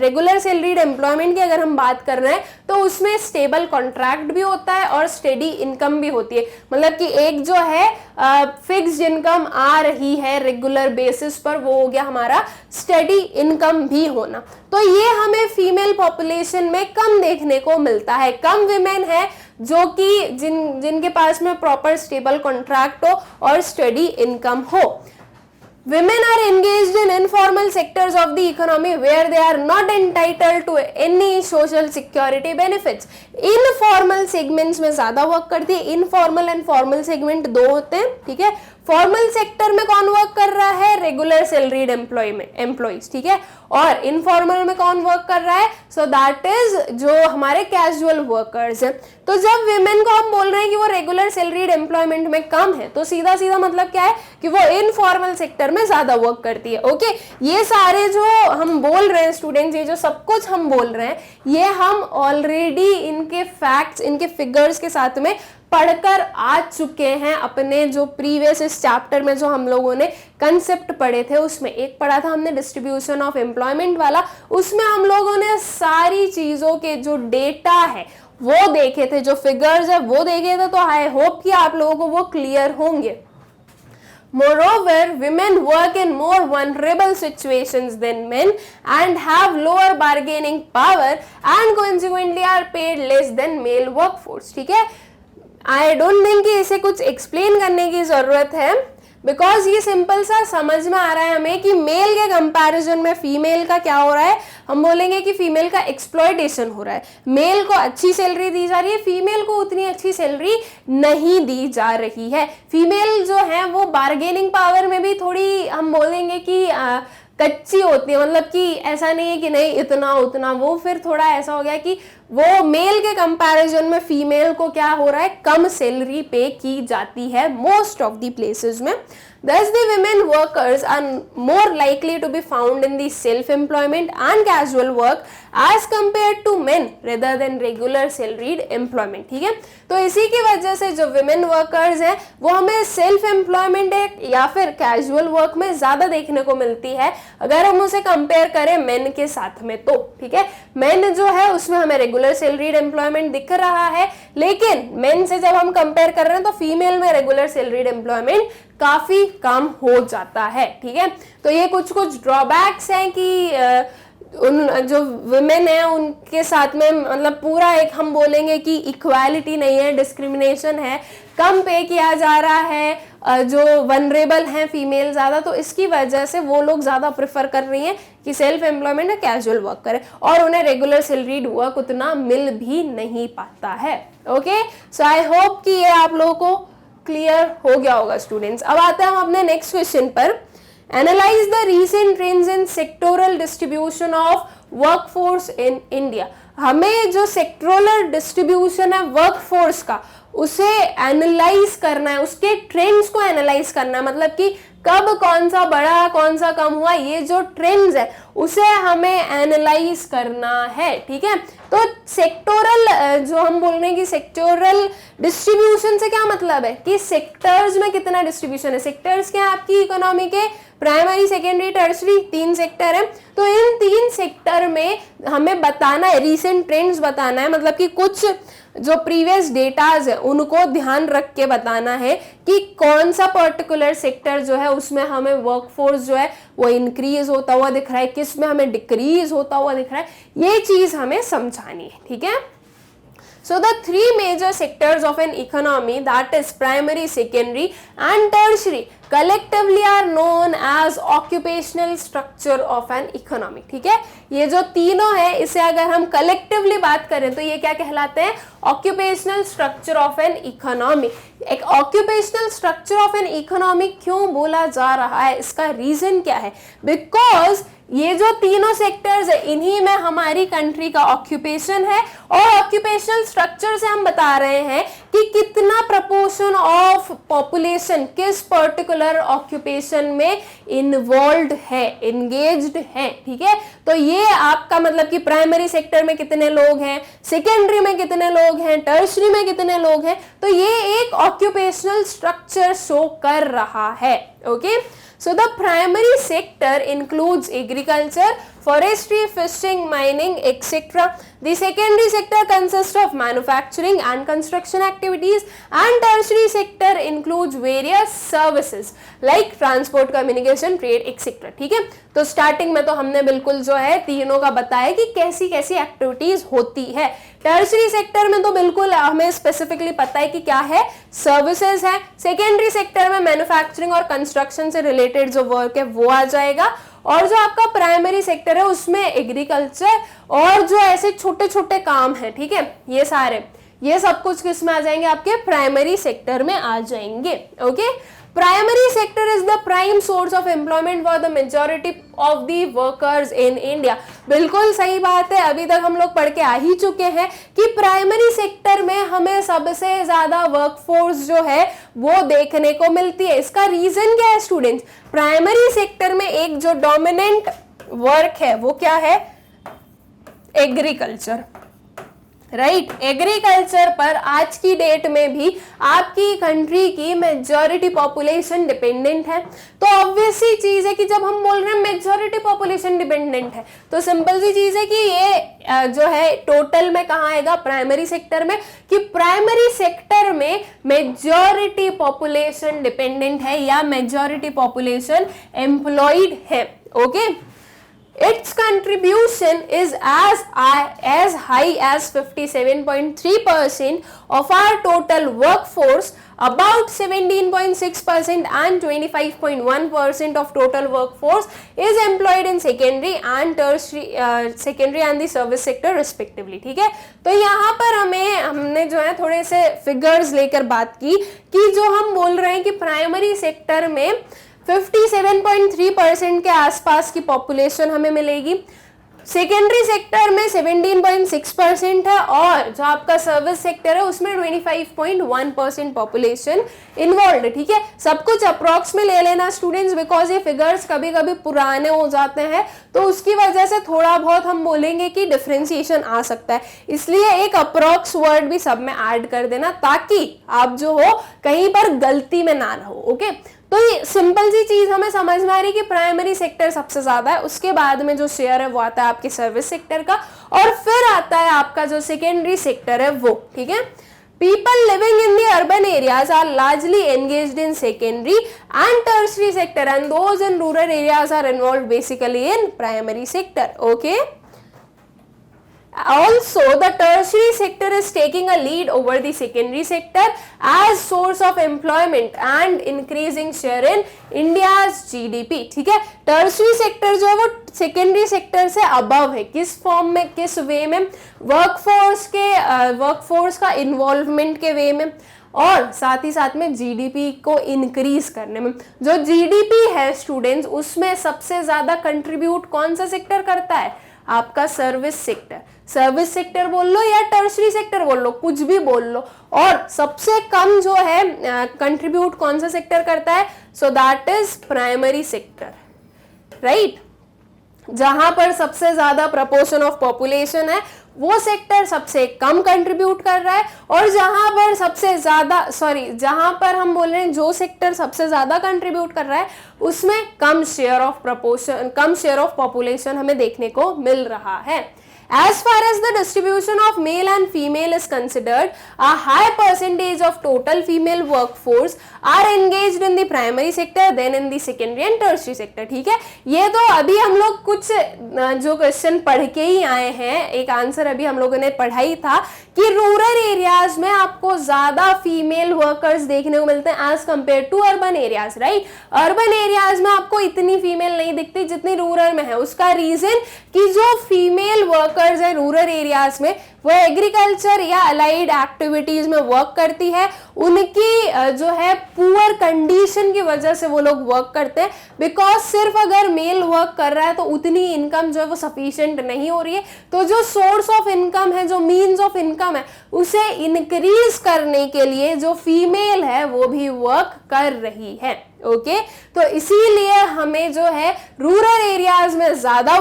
रेगुलर सैलरीड एम्प्लॉयमेंट की अगर हम बात कर रहे हैं तो उसमें स्टेबल कॉन्ट्रैक्ट भी होता है और स्टेडी इनकम भी होती है. मतलब कि एक जो है फिक्स्ड इनकम आ रही है रेगुलर बेसिस पर, वो हो गया हमारा स्टेडी इनकम भी होना. तो ये हमें फीमेल पॉपुलेशन में कम देखने को मिलता है. कम विमेन है जो कि जिनके पास में प्रॉपर स्टेबल कॉन्ट्रैक्ट हो और स्टडी इनकम हो. Women are engaged in informal sectors of the economy where they are not entitled to any social security benefits. Informal segments में ज्यादा वर्क करती है. Informal and formal segment दो होते हैं. ठीक है, फॉर्मल सेक्टर में कौन वर्क कर रहा है? Regular salaried employees. ठीक है, और इनफॉर्मल में कौन वर्क कर रहा है? सो दैट इज जो हमारे कैजुअल वर्कर्स हैं. तो जब विमेन को हम बोल रहे हैं कि वो रेगुलर सैलरीड एम्प्लॉयमेंट में कम है तो सीधा सीधा मतलब क्या है कि वो इनफॉर्मल सेक्टर में ज्यादा वर्क करती है. ओके, ये सारे जो हम बोल रहे हैं स्टूडेंट्स, ये जो सब कुछ हम बोल रहे हैं ये हम ऑलरेडी इनके फैक्ट्स इनके फिगर्स के साथ में पढ़कर आ चुके हैं. अपने जो प्रीवियस इस चैप्टर में जो हम लोगों ने कंसेप्ट पढ़े थे उसमें एक पढ़ा था हमने डिस्ट्रीब्यूशन ऑफ एम्प्लॉयमेंट वाला. उसमें हम लोगों ने सारी चीजों के जो डेटा है वो देखे थे, जो फिगर्स है वो देखे थे. तो आई होप कि आप लोगों को वो क्लियर होंगे. Moreover, women work in more vulnerable situations than men and have lower bargaining power and consequently are paid less than male workforce. ठीक है, आई डोंट थिंक कि इसे कुछ एक्सप्लेन करने की जरूरत है, बिकॉज ये सिंपल सा समझ में आ रहा है हमें कि मेल के कंपैरिजन में फीमेल का क्या हो रहा है. हम बोलेंगे कि फीमेल का एक्सप्लॉयटेशन हो रहा है. मेल को अच्छी सैलरी दी जा रही है, फीमेल को उतनी अच्छी सैलरी नहीं दी जा रही है. फीमेल जो है वो बार्गेनिंग पावर में भी थोड़ी हम बोलेंगे कि कच्ची होती है. मतलब कि ऐसा नहीं है कि नहीं इतना उतना, वो फिर थोड़ा ऐसा हो गया कि वो मेल के कंपैरिजन में फीमेल को क्या हो रहा है, कम सैलरी पे की जाती है मोस्ट ऑफ द प्लेसेस में. Thus, the women workers are more likely to be found in the self-employment and casual work as compared to men rather than regular salaried employment. ठीक है, तो इसी की वजह से जो women workers हैं वो हमें self employment या फिर casual work में ज्यादा देखने को मिलती है अगर हम उसे कंपेयर करें men के साथ में. तो ठीक है, men जो है उसमें हमें रेगुलर सैलरीड एम्प्लॉयमेंट दिख रहा है, लेकिन मेन से जब हम कंपेयर कर रहे हैं तो फीमेल में रेगुलर सैलरीड एम्प्लॉयमेंट काफी कम हो जाता है. ठीक है, तो ये कुछ ड्रॉबैक्स हैं कि उन जो वुमेन है उनके साथ में मतलब पूरा एक हम बोलेंगे कि इक्वालिटी नहीं है, डिस्क्रिमिनेशन है, कम पे किया जा रहा है, जो वनरेबल हैं फीमेल ज़्यादा, तो इसकी वजह से वो लोग ज़्यादा प्रेफर कर रही हैं कि सेल्फ एम्प्लॉयमेंट या कैजुअल वर्क करें, और उन्हें रेगुलर सैलरीड वर्क उतना मिल भी नहीं पाता है. ओके, सो आई होप कि ये आप लोगों को क्लियर हो गया होगा स्टूडेंट्स. अब आते हैं हम अपने नेक्स्ट क्वेश्चन पर. Analyse the recent trends in sectoral distribution of workforce in India. हमें जो सेक्टोरल डिस्ट्रीब्यूशन है वर्कफोर्स का उसे एनालाइज करना है, उसके ट्रेंड्स को एनालाइज करना है. मतलब कि कब कौन सा बढ़ा कौन सा कम हुआ, ये जो ट्रेंड्स है उसे हमें एनालाइज करना है. ठीक है, तो सेक्टोरल जो हम बोल रहे हैं कि सेक्टोरल डिस्ट्रीब्यूशन से क्या मतलब है कि सेक्टर्स में कितना डिस्ट्रीब्यूशन है. सेक्टर्स क्या है आपकी इकोनॉमी के? प्राइमरी, सेकेंडरी, टर्सरी, 3 सेक्टर है. तो इन 3 सेक्टर में हमें बताना है, रीसेंट ट्रेंड्स बताना है. मतलब कि कुछ जो प्रीवियस डेटाज है उनको ध्यान रख के बताना है कि कौन सा पर्टिकुलर सेक्टर जो है उसमें हमें वर्कफोर्स जो है वो इंक्रीज होता हुआ दिख रहा है, किस में हमें डिक्रीज होता हुआ दिख रहा है, ये चीज हमें समझानी है. ठीक है, so the 3 major sectors of an economy, that is primary, secondary and tertiary, collectively are known as occupational structure of an economy. ठीक है, ये जो तीनों है इसे अगर हम कलेक्टिवली बात करें तो ये क्या कहलाते हैं? Occupational structure of an economy. एक occupational structure of an economy क्यों बोला जा रहा है, इसका रीजन क्या है? बिकॉज ये जो तीनों सेक्टर्स है इन्हीं में हमारी कंट्री का ऑक्यूपेशन है, और ऑक्यूपेशनल स्ट्रक्चर से हम बता रहे हैं कि कितना प्रपोर्शन ऑफ पॉपुलेशन किस पर्टिकुलर ऑक्यूपेशन में इन्वॉल्व है, एंगेज्ड है। ठीक है, तो ये आपका मतलब कि प्राइमरी सेक्टर में कितने लोग हैं, सेकेंडरी में कितने लोग हैं, टर्शरी में कितने लोग हैं, तो ये एक ऑक्यूपेशनल स्ट्रक्चर शो कर रहा है। Okay, so the primary sector includes agriculture, forestry, fishing, mining, etc. The secondary sector consists of manufacturing and construction activities, and tertiary sector includes various services like transport, communication, trade, etc. ठीक है, तो स्टार्टिंग में तो हमने बिल्कुल जो है तीनों का बताया कि कैसी कैसी एक्टिविटीज होती है। टर्शरी सेक्टर में तो बिल्कुल हमें स्पेसिफिकली पता है कि क्या है, सर्विसेज है। सेकेंडरी सेक्टर में मैन्युफैक्चरिंग और कंस्ट्रक्शन से रिलेटेड जो वर्क है वो आ जाएगा, और जो आपका प्राइमरी सेक्टर है उसमें एग्रीकल्चर और जो ऐसे छोटे छोटे काम है, ठीक है, ये सब कुछ किस में आ जाएंगे, आपके प्राइमरी सेक्टर में आ जाएंगे। Okay, primary sector is the prime source of employment for the majority of the workers in India. बिल्कुल सही बात है, अभी तक हम लोग पढ़ के आ ही चुके हैं कि प्राइमरी सेक्टर में हमें सबसे ज्यादा वर्कफोर्स जो है वो देखने को मिलती है। इसका रीजन क्या है स्टूडेंट्स? प्राइमरी सेक्टर में एक जो डोमिनेंट वर्क है वो क्या है, एग्रीकल्चर, राइट। एग्रीकल्चर पर आज की डेट में भी आपकी कंट्री की मेजॉरिटी पॉपुलेशन डिपेंडेंट है। तो ऑब्वियस सी चीज है कि जब हम बोल रहे हैं मेजॉरिटी पॉपुलेशन डिपेंडेंट है, तो सिंपल सी चीज है कि ये जो है टोटल में कहाँ आएगा, प्राइमरी सेक्टर में, कि प्राइमरी सेक्टर में मेजॉरिटी पॉपुलेशन डिपेंडेंट है या मेजॉरिटी पॉपुलेशन एम्प्लॉयड है। Okay, its contribution is as high as 57.3% of our total workforce, about 17.6% and 25.1% of total workforce is employed in secondary and tertiary secondary and the service sector respectively। ठीक है, तो यहाँ पर हमने जो है थोड़े से फिगर्स लेकर बात की कि जो हम बोल रहे हैं कि प्राइमरी सेक्टर में 57.3% के आसपास की पॉपुलेशन हमें मिलेगी, सेकेंडरी सेक्टर में 17.6% है, और जो आपका सर्विस सेक्टर है उसमें 25.1% पॉपुलेशन इन्वॉल्व है। ठीक है, सब कुछ अप्रॉक्स में ले लेना स्टूडेंट्स, बिकॉज ये फिगर्स कभी कभी पुराने हो जाते हैं तो उसकी वजह से थोड़ा बहुत हम बोलेंगे कि डिफरेंशिएशन आ सकता है, इसलिए एक अप्रॉक्स वर्ड भी सब में ऐड कर देना ताकि आप जो हो कहीं पर गलती में ना रहो। ओके, तो ये सिंपल सी चीज हमें समझ में आ रही है कि प्राइमरी सेक्टर सबसे ज्यादा है, उसके बाद में जो शेयर है वो आता है आपके सर्विस सेक्टर का, और फिर आता है आपका जो सेकेंडरी सेक्टर है वो। ठीक है, people living in the urban areas are largely engaged in secondary and tertiary sector, and those in rural areas are involved basically in primary sector. Okay, also the tertiary sector is taking a lead over the secondary sector as source of employment and increasing share in India's GDP। ठीक है, टर्शरी सेक्टर जो है वो सेकेंडरी सेक्टर से अबव है, किस फॉर्म में, किस वे में, वर्कफोर्स का इन्वॉल्वमेंट के वे में, और साथ ही साथ में जीडीपी को इंक्रीज करने में। जो जीडीपी है स्टूडेंट्स उसमें सबसे ज्यादा कंट्रीब्यूट कौन सा सेक्टर करता है, आपका सर्विस सेक्टर। सर्विस सेक्टर बोल लो या टर्शरी सेक्टर बोल लो, कुछ भी बोल लो, और सबसे कम जो है कंट्रीब्यूट कौन सा सेक्टर करता है, so that is primary sector, right. जहां पर सबसे ज्यादा प्रपोर्शन ऑफ पॉपुलेशन है वो सेक्टर सबसे कम कंट्रीब्यूट कर रहा है, और जहां पर हम बोल रहे हैं जो सेक्टर सबसे ज्यादा कंट्रीब्यूट कर रहा है उसमें कम शेयर ऑफ पॉपुलेशन हमें देखने को मिल रहा है। As far as the distribution of male and female is considered, a high percentage of total female workforce are engaged in the primary sector, then in the secondary and tertiary sector। ठीक है, ये तो अभी हम लोग कुछ जो क्वेश्चन पढ़ के ही आए हैं, एक आंसर अभी हम लोगों ने पढ़ा ही था कि रूरल एरियाज में आपको ज्यादा फीमेल वर्कर्स देखने को मिलते हैं as compare to urban areas, right. Urban areas में आपको इतनी फीमेल नहीं दिखती जितनी रूरल में है। उसका रीजन कि जो फीमेल वर्क वर्कर्स है रूरल एरियाज में, वो एग्रीकल्चर या अलाइड एक्टिविटीज में वर्क करती है, उनकी जो है पुअर कंडीशन की वजह से वो लोग वर्क करते हैं, बिकॉज सिर्फ अगर मेल वर्क कर रहा है तो उतनी इनकम जो है वो सफिशिएंट नहीं हो रही है। तो जो सोर्स ऑफ इनकम है, जो मीन्स ऑफ इनकम है, उसे इंक्रीज करने के लिए जो फीमेल है वो भी वर्क कर रही है। ओके तो इसीलिए हमें जो है रूरल एरियाज में ज्यादा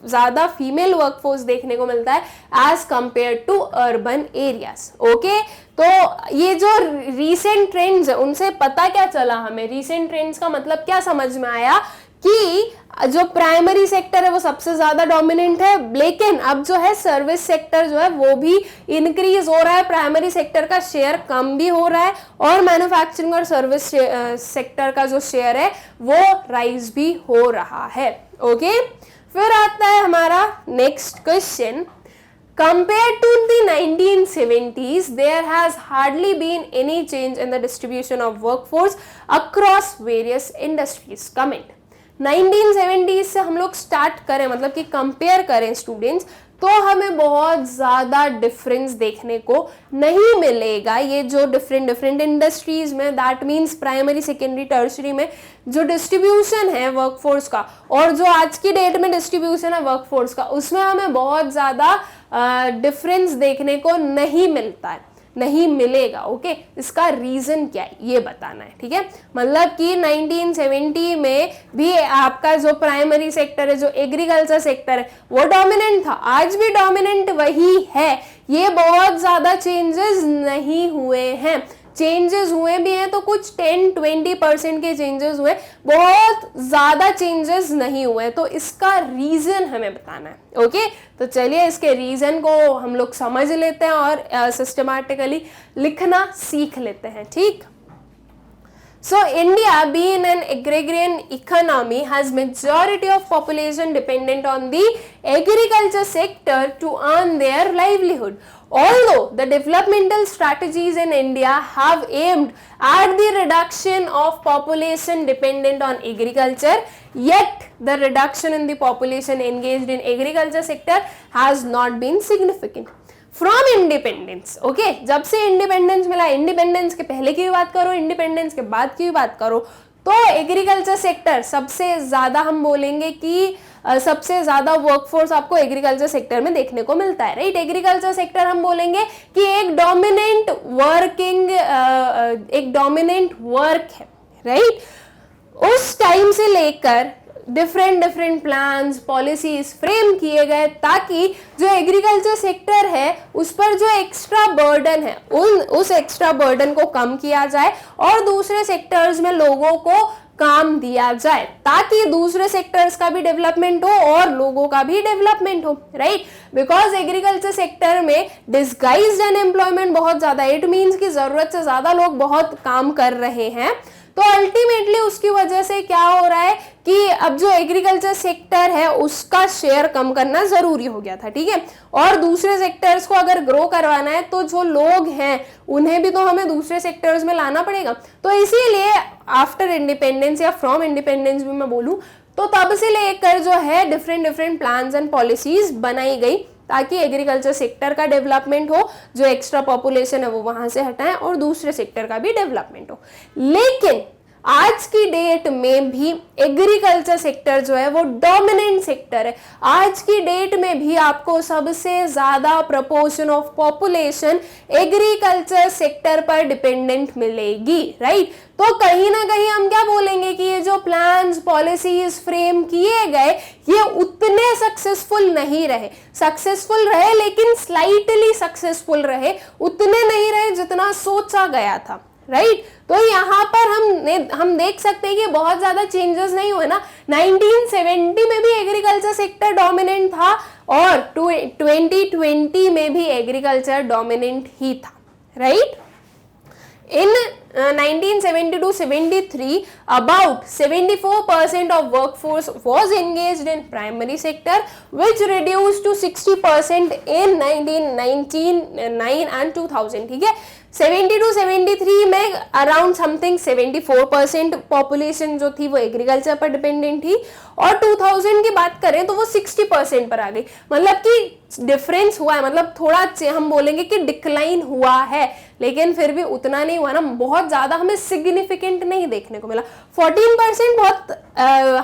ज्यादा फीमेल वर्कफोर्स देखने को मिलता है as compare to urban areas. Okay तो ये जो रीसेंट ट्रेंड्स है उनसे पता क्या चला हमें, रीसेंट ट्रेंड्स का मतलब क्या समझ में आया कि जो प्राइमरी सेक्टर है वो सबसे ज्यादा डोमिनेंट है, लेकिन अब जो है सर्विस सेक्टर जो है वो भी इंक्रीज हो रहा है, प्राइमरी सेक्टर का शेयर कम भी हो रहा है और मैन्युफैक्चरिंग और सर्विस सेक्टर का जो शेयर है वो राइज भी हो रहा है। ओके फिर आता है हमारा next question, compared to the 1970s there has hardly been any change in the distribution of workforce across various industries। comment 1970s से हम लोग स्टार्ट करें, मतलब कि कंपेयर करें स्टूडेंट्स, तो हमें बहुत ज़्यादा डिफरेंस देखने को नहीं मिलेगा। ये जो डिफरेंट इंडस्ट्रीज में, that means primary secondary tertiary में जो डिस्ट्रीब्यूशन है वर्कफोर्स का और जो आज की डेट में डिस्ट्रीब्यूशन है वर्कफोर्स का, उसमें हमें बहुत ज़्यादा डिफरेंस देखने को नहीं मिलता है, नहीं मिलेगा। ओके इसका रीजन क्या है ये बताना है, ठीक है। मतलब कि 1970 में भी आपका जो प्राइमरी सेक्टर है, जो एग्रीकल्चर सेक्टर है, वो डोमिनेंट था, आज भी डोमिनेंट वही है, ये बहुत ज्यादा चेंजेस नहीं हुए हैं। चेंजेस हुए भी हैं तो कुछ 10-20% के चेंजेस हुए, बहुत ज्यादा चेंजेस नहीं हुए, तो इसका रीजन हमें बताना है। ओके तो चलिए इसके रीजन को हम लोग समझ लेते हैं और सिस्टमैटिकली लिखना सीख लेते हैं, ठीक। So India being an agrarian economy has majority of population dependent on the agriculture sector to earn their livelihood. Although the developmental strategies in India have aimed at the reduction of population dependent on agriculture, yet the reduction in the population engaged in agriculture sector has not been significant. From independence, okay जब से इंडिपेंडेंस मिला, इंडिपेंडेंस के पहले की भी बात करो, इंडिपेंडेंस के बाद की भी बात करो, तो एग्रीकल्चर सेक्टर सबसे ज्यादा हम बोलेंगे कि सबसे ज्यादा वर्कफोर्स आपको एग्रीकल्चर सेक्टर में देखने को मिलता है, राइट। एग्रीकल्चर सेक्टर हम बोलेंगे कि एक डोमिनेंट वर्क है, राइट। उस टाइम से लेकर डिफरेंट प्लान्स, पॉलिसीज फ्रेम किए गए ताकि जो एग्रीकल्चर सेक्टर है उस पर जो एक्स्ट्रा बर्डन है उस एक्स्ट्रा बर्डन को कम किया जाए और दूसरे सेक्टर्स में लोगों को काम दिया जाए ताकि दूसरे सेक्टर्स का भी डेवलपमेंट हो और लोगों का भी डेवलपमेंट हो, राइट। बिकॉज एग्रीकल्चर सेक्टर में डिस्गाइज्ड अनएम्प्लॉयमेंट बहुत ज्यादा, इट मीन्स कि जरूरत से ज्यादा लोग बहुत काम कर रहे हैं, तो अल्टीमेटली उसकी वजह से क्या हो रहा है कि अब जो एग्रीकल्चर सेक्टर है उसका शेयर कम करना जरूरी हो गया था, ठीक है। और दूसरे सेक्टर्स को अगर ग्रो करवाना है तो जो लोग हैं उन्हें भी तो हमें दूसरे सेक्टर्स में लाना पड़ेगा। तो इसीलिए आफ्टर इंडिपेंडेंस या फ्रॉम इंडिपेंडेंस भी मैं बोलूं तो तब से लेकर जो है डिफरेंट प्लान्स एंड पॉलिसीज बनाई गई ताकि एग्रीकल्चर सेक्टर का डेवलपमेंट हो, जो एक्स्ट्रा पॉपुलेशन है वो वहां से हटाएं और दूसरे सेक्टर का भी डेवलपमेंट हो। लेकिन आज की डेट में भी एग्रीकल्चर सेक्टर जो है वो डोमिनेंट सेक्टर है। आज की डेट में भी आपको सबसे ज्यादा proportion of population agriculture sector पर डिपेंडेंट मिलेगी, राइट। तो कहीं ना कहीं हम क्या बोलेंगे कि ये जो प्लान्स, पॉलिसीज फ्रेम किए गए ये उतने सक्सेसफुल नहीं रहे, सक्सेसफुल रहे लेकिन स्लाइटली सक्सेसफुल रहे, उतने नहीं रहे जितना सोचा गया था, राइट। तो यहाँ पर हम देख सकते हैं कि बहुत ज्यादा चेंजेस नहीं हुए ना। 1970 में भी एग्रीकल्चर सेक्टर डोमिनेंट था और 2020 में भी एग्रीकल्चर डोमिनेंट ही था, right. In 1972-73, about 74% of workforce was engaged in primary sector, which reduced to 60% in 1999 and 2000, ठीक है। 72 73 में अराउंड समथिंग 74% पॉपुलेशन जो थी वो एग्रीकल्चर पर डिपेंडेंट थी, और 2000 की बात करें तो वो 60% पर आ गई। मतलब कि डिफरेंस हुआ है, मतलब थोड़ा हम बोलेंगे कि डिक्लाइन हुआ है, लेकिन फिर भी उतना नहीं हुआ ना, बहुत ज्यादा हमें सिग्निफिकेंट नहीं देखने को मिला। 14% बहुत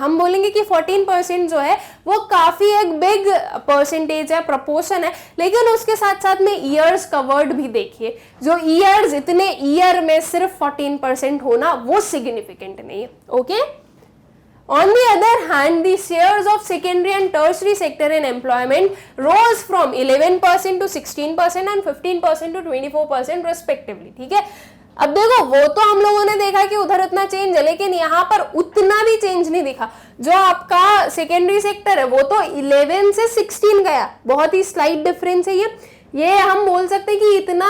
हम बोलेंगे कि 14% जो है वो काफी एक बिग परसेंटेज है, प्रपोर्शन है, लेकिन उसके साथ साथ में ईयर्स कवर्ड भी देखिए, जो ईयर्स इतने ईयर में सिर्फ 14% होना वो सिग्निफिकेंट नहीं है। Okay, On the other hand, the shares of secondary and tertiary sector in employment rose from 11% to 16% and 15% to 24% respectively। ठीक है, अब देखो वो तो हम लोगों ने देखा कि उधर उतना चेंज है, लेकिन यहाँ पर उतना भी चेंज नहीं दिखा। जो आपका सेकेंडरी सेक्टर है वो तो 11 से 16 गया, बहुत ही स्लाइट डिफरेंस है ये हम बोल सकते हैं कि इतना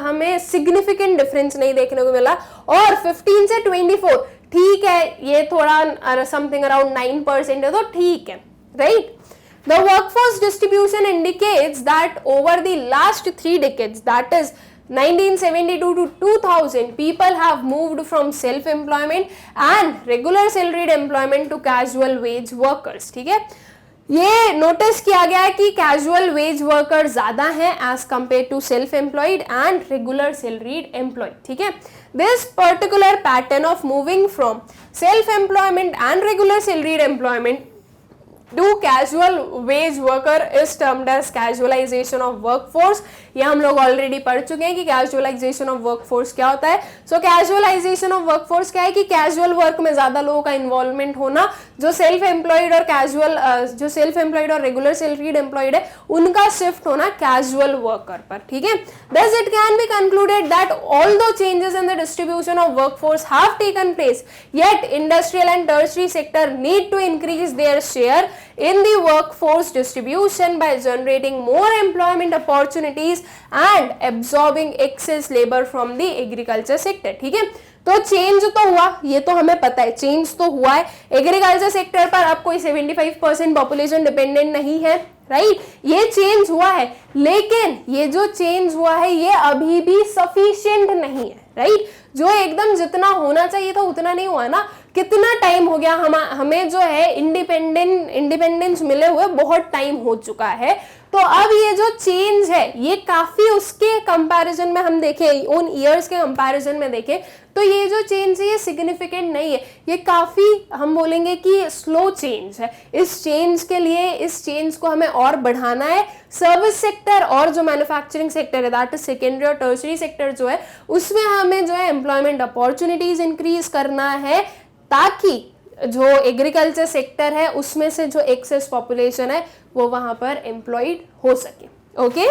हमें सिग्निफिकेंट डिफरेंस नहीं देखने को मिला। और 15 से 24 ठीक है, ये थोड़ा समथिंग अराउंड 9% है, तो ठीक है, right. The workforce distribution indicates that over the last 3 decades, that is 1972 to 2000, people have moved from self-employment and regular salaried employment to casual wage workers। ठीक है, ये नोटिस किया गया है कि कैजुअल वेज वर्कर ज्यादा हैं as compare to self employed and regular salaried employed. ठीक है, this particular pattern of moving from self employment and regular salaried employment to casual wage worker is termed as casualization of workforce. ये हम लोग ऑलरेडी पढ़ चुके हैं कि कैजुअलाइजेशन ऑफ वर्कफोर्स क्या होता है। सो कैजुअलाइजेशन ऑफ वर्कफोर्स क्या है कि कैजुअल वर्क में ज्यादा लोगों का इन्वॉल्वमेंट होना, जो सेल्फ एम्प्लॉयड और कैजुअल जो सेल्फ एम्प्लॉयड और रेगुलर सैलरीड एम्प्लॉयड है उनका शिफ्ट होना कैजुअल वर्कर पर। ठीक है, thus it can be concluded that although changes in the distribution of workforce have taken place, yet industrial and tertiary sector need to increase their share in the workforce distribution by generating more employment opportunities and absorbing excess labor from the agriculture sector। ठीक है, तो चेंज तो हुआ, ये तो हमें पता है, चेंज तो हुआ है। एग्रीकल्चर सेक्टर पर अब कोई 75% पॉपुलेशन डिपेंडेंट नहीं है, राइट, ये चेंज हुआ है, लेकिन ये जो चेंज हुआ है ये अभी भी सफिशिएंट नहीं है, राइट। जो एकदम जितना होना चाहिए था उतना नहीं हुआ ना। कितना टाइम हो गया हमें जो है इंडिपेंडेंस मिले हुए, बहुत टाइम हो चुका है। तो अब ये जो चेंज है ये काफी उसके कंपैरिजन में हम देखें, उन ईयर्स के कंपैरिजन में देखें तो ये जो चेंज है ये सिग्निफिकेंट नहीं है, ये काफी हम बोलेंगे कि स्लो चेंज है। इस चेंज के लिए, इस चेंज को हमें और बढ़ाना है। सर्विस सेक्टर और जो मैन्युफैक्चरिंग सेक्टर है, दैट इज सेकेंडरी और टर्शियरी सेक्टर जो है, उसमें हमें जो है एम्प्लॉयमेंट अपॉर्चुनिटीज इंक्रीज करना है, ताकि जो एग्रीकल्चर सेक्टर है उसमें से जो एक्सेस पॉपुलेशन है वो वहां पर एम्प्लॉयड हो सके। ओके,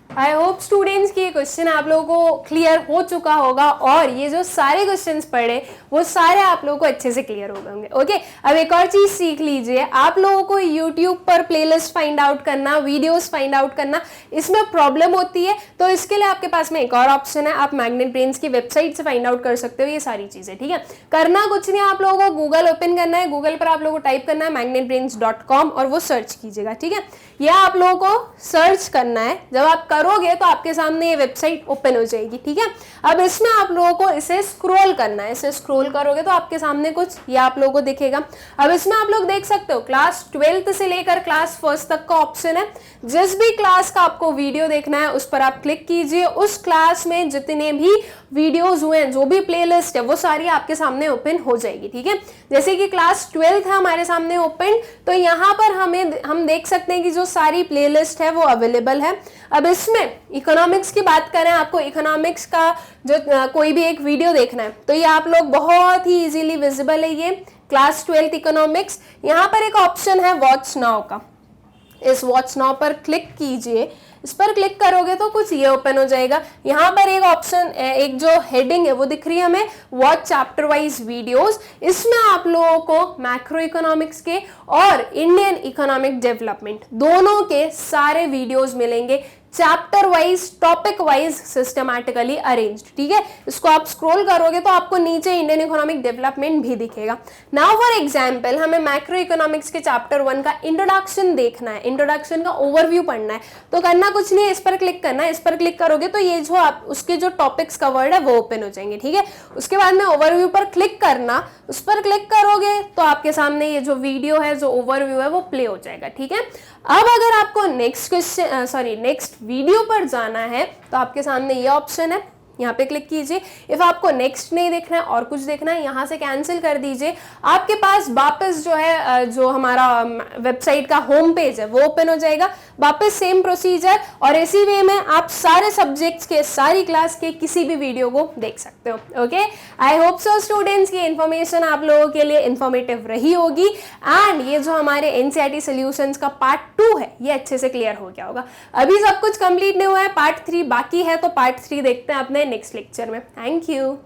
आई होप स्टूडेंट्स की ये क्वेश्चन आप लोगों को क्लियर हो चुका होगा, और ये जो सारे क्वेश्चंस पढ़े वो सारे आप लोगों को अच्छे से क्लियर हो गए होंगे। ओके, अब एक और चीज सीख लीजिए, आप लोगों को यूट्यूब पर प्लेलिस्ट फाइंड आउट करना, वीडियोस फाइंड आउट करना, इसमें प्रॉब्लम होती है, तो इसके लिए आपके पास में एक और ऑप्शन है, आप मैग्नेट ब्रेन्स की वेबसाइट से फाइंड आउट कर सकते हो ये सारी चीजें। ठीक है, करना कुछ नहीं, आप लोगों को गूगल ओपन करना है, गूगल पर आप लोगों को टाइप करना है magnetbrains.com और वो सर्च कीजिएगा। ठीक है, यह आप लोगों को सर्च करना है, जब आप करोगे तो आपके सामने ये वेबसाइट ओपन हो जाएगी। ठीक है, अब इसमें आप लोगों को इसे स्क्रॉल करना है, इसे स्क्रॉल करोगे तो आपके सामने कुछ ये आप लोगों को दिखेगा। अब इसमें आप लोग देख सकते हो क्लास 12th से लेकर क्लास 1st तक का ऑप्शन है। जिस भी क्लास का आपको वीडियो देखना है उस पर आप क्लिक कीजिए, उस क्लास में जितने भी वीडियोज हुए हैं, जो भी प्लेलिस्ट है वो सारी आपके सामने ओपन हो जाएगी। ठीक है, जैसे कि क्लास 12th है हमारे सामने ओपन, तो यहाँ पर हम देख सकते हैं कि जो सारी प्लेलिस्ट है वो अवेलेबल है। अब इसमें इकोनॉमिक्स की बात करें, आपको इकोनॉमिक्स का जो कोई भी एक वीडियो देखना है तो ये आप लोग बहुत ही इजीली विजिबल है, ये क्लास 12th इकोनॉमिक्स। यहाँ पर एक ऑप्शन है वॉच नाउ का, इस वॉच नाउ पर क्लिक कीजिए। इस पर क्लिक करोगे तो कुछ ये ओपन हो जाएगा। यहाँ पर एक ऑप्शन, एक जो हेडिंग है वो दिख रही है हमें, वॉच चैप्टर वाइज वीडियोस। इसमें आप लोगों को मैक्रो इकोनॉमिक्स के और इंडियन इकोनॉमिक डेवलपमेंट दोनों के सारे वीडियोस मिलेंगे। Chapter wise, topic wise systematically arranged, ठीक है। इसको आप स्क्रॉल करोगे तो आपको नीचे इंडियन इकोनॉमिक डेवलपमेंट भी दिखेगा। नाउ फॉर एग्जांपल हमें मैक्रो इकोनॉमिक्स के चैप्टर 1 का इंट्रोडक्शन देखना है, इंट्रोडक्शन का ओवरव्यू पढ़ना है, तो करना कुछ नहीं है, इस पर क्लिक करना है। इस पर क्लिक करोगे तो ये जो आप उसके जो टॉपिक्स कवर्ड है वो ओपन हो जाएंगे, ठीक है। उसके बाद में ओवरव्यू पर क्लिक करना, उस पर क्लिक करोगे तो आपके सामने ये जो वीडियो है, जो ओवरव्यू है वो प्ले हो जाएगा, ठीक है। अब अगर आपको नेक्स्ट वीडियो पर जाना है तो आपके सामने ये ऑप्शन है, यहाँ पे क्लिक कीजिए। इफ आपको नेक्स्ट नहीं देखना है और कुछ देखना है, यहाँ से कैंसिल कर दीजिए। आपके पास वापस जो है जो हमारा वेबसाइट का होम पेज है वो ओपन हो जाएगा, वापस सेम प्रोसीजर, और इसी वे में आप सारे सब्जेक्ट्स के, सारी क्लास के किसी भी वीडियो को देख सकते हो। Okay, I hope so students की इन्फॉर्मेशन आप लोगों के लिए इन्फॉर्मेटिव रही होगी, एंड ये जो हमारे एनसीईआरटी सॉल्यूशंस का पार्ट 2 है ये अच्छे से क्लियर हो गया होगा। अभी सब कुछ कंप्लीट नहीं हुआ है, पार्ट 3 बाकी है, तो पार्ट 3 देखते हैं अपने नेक्स्ट लेक्चर में। Thank you.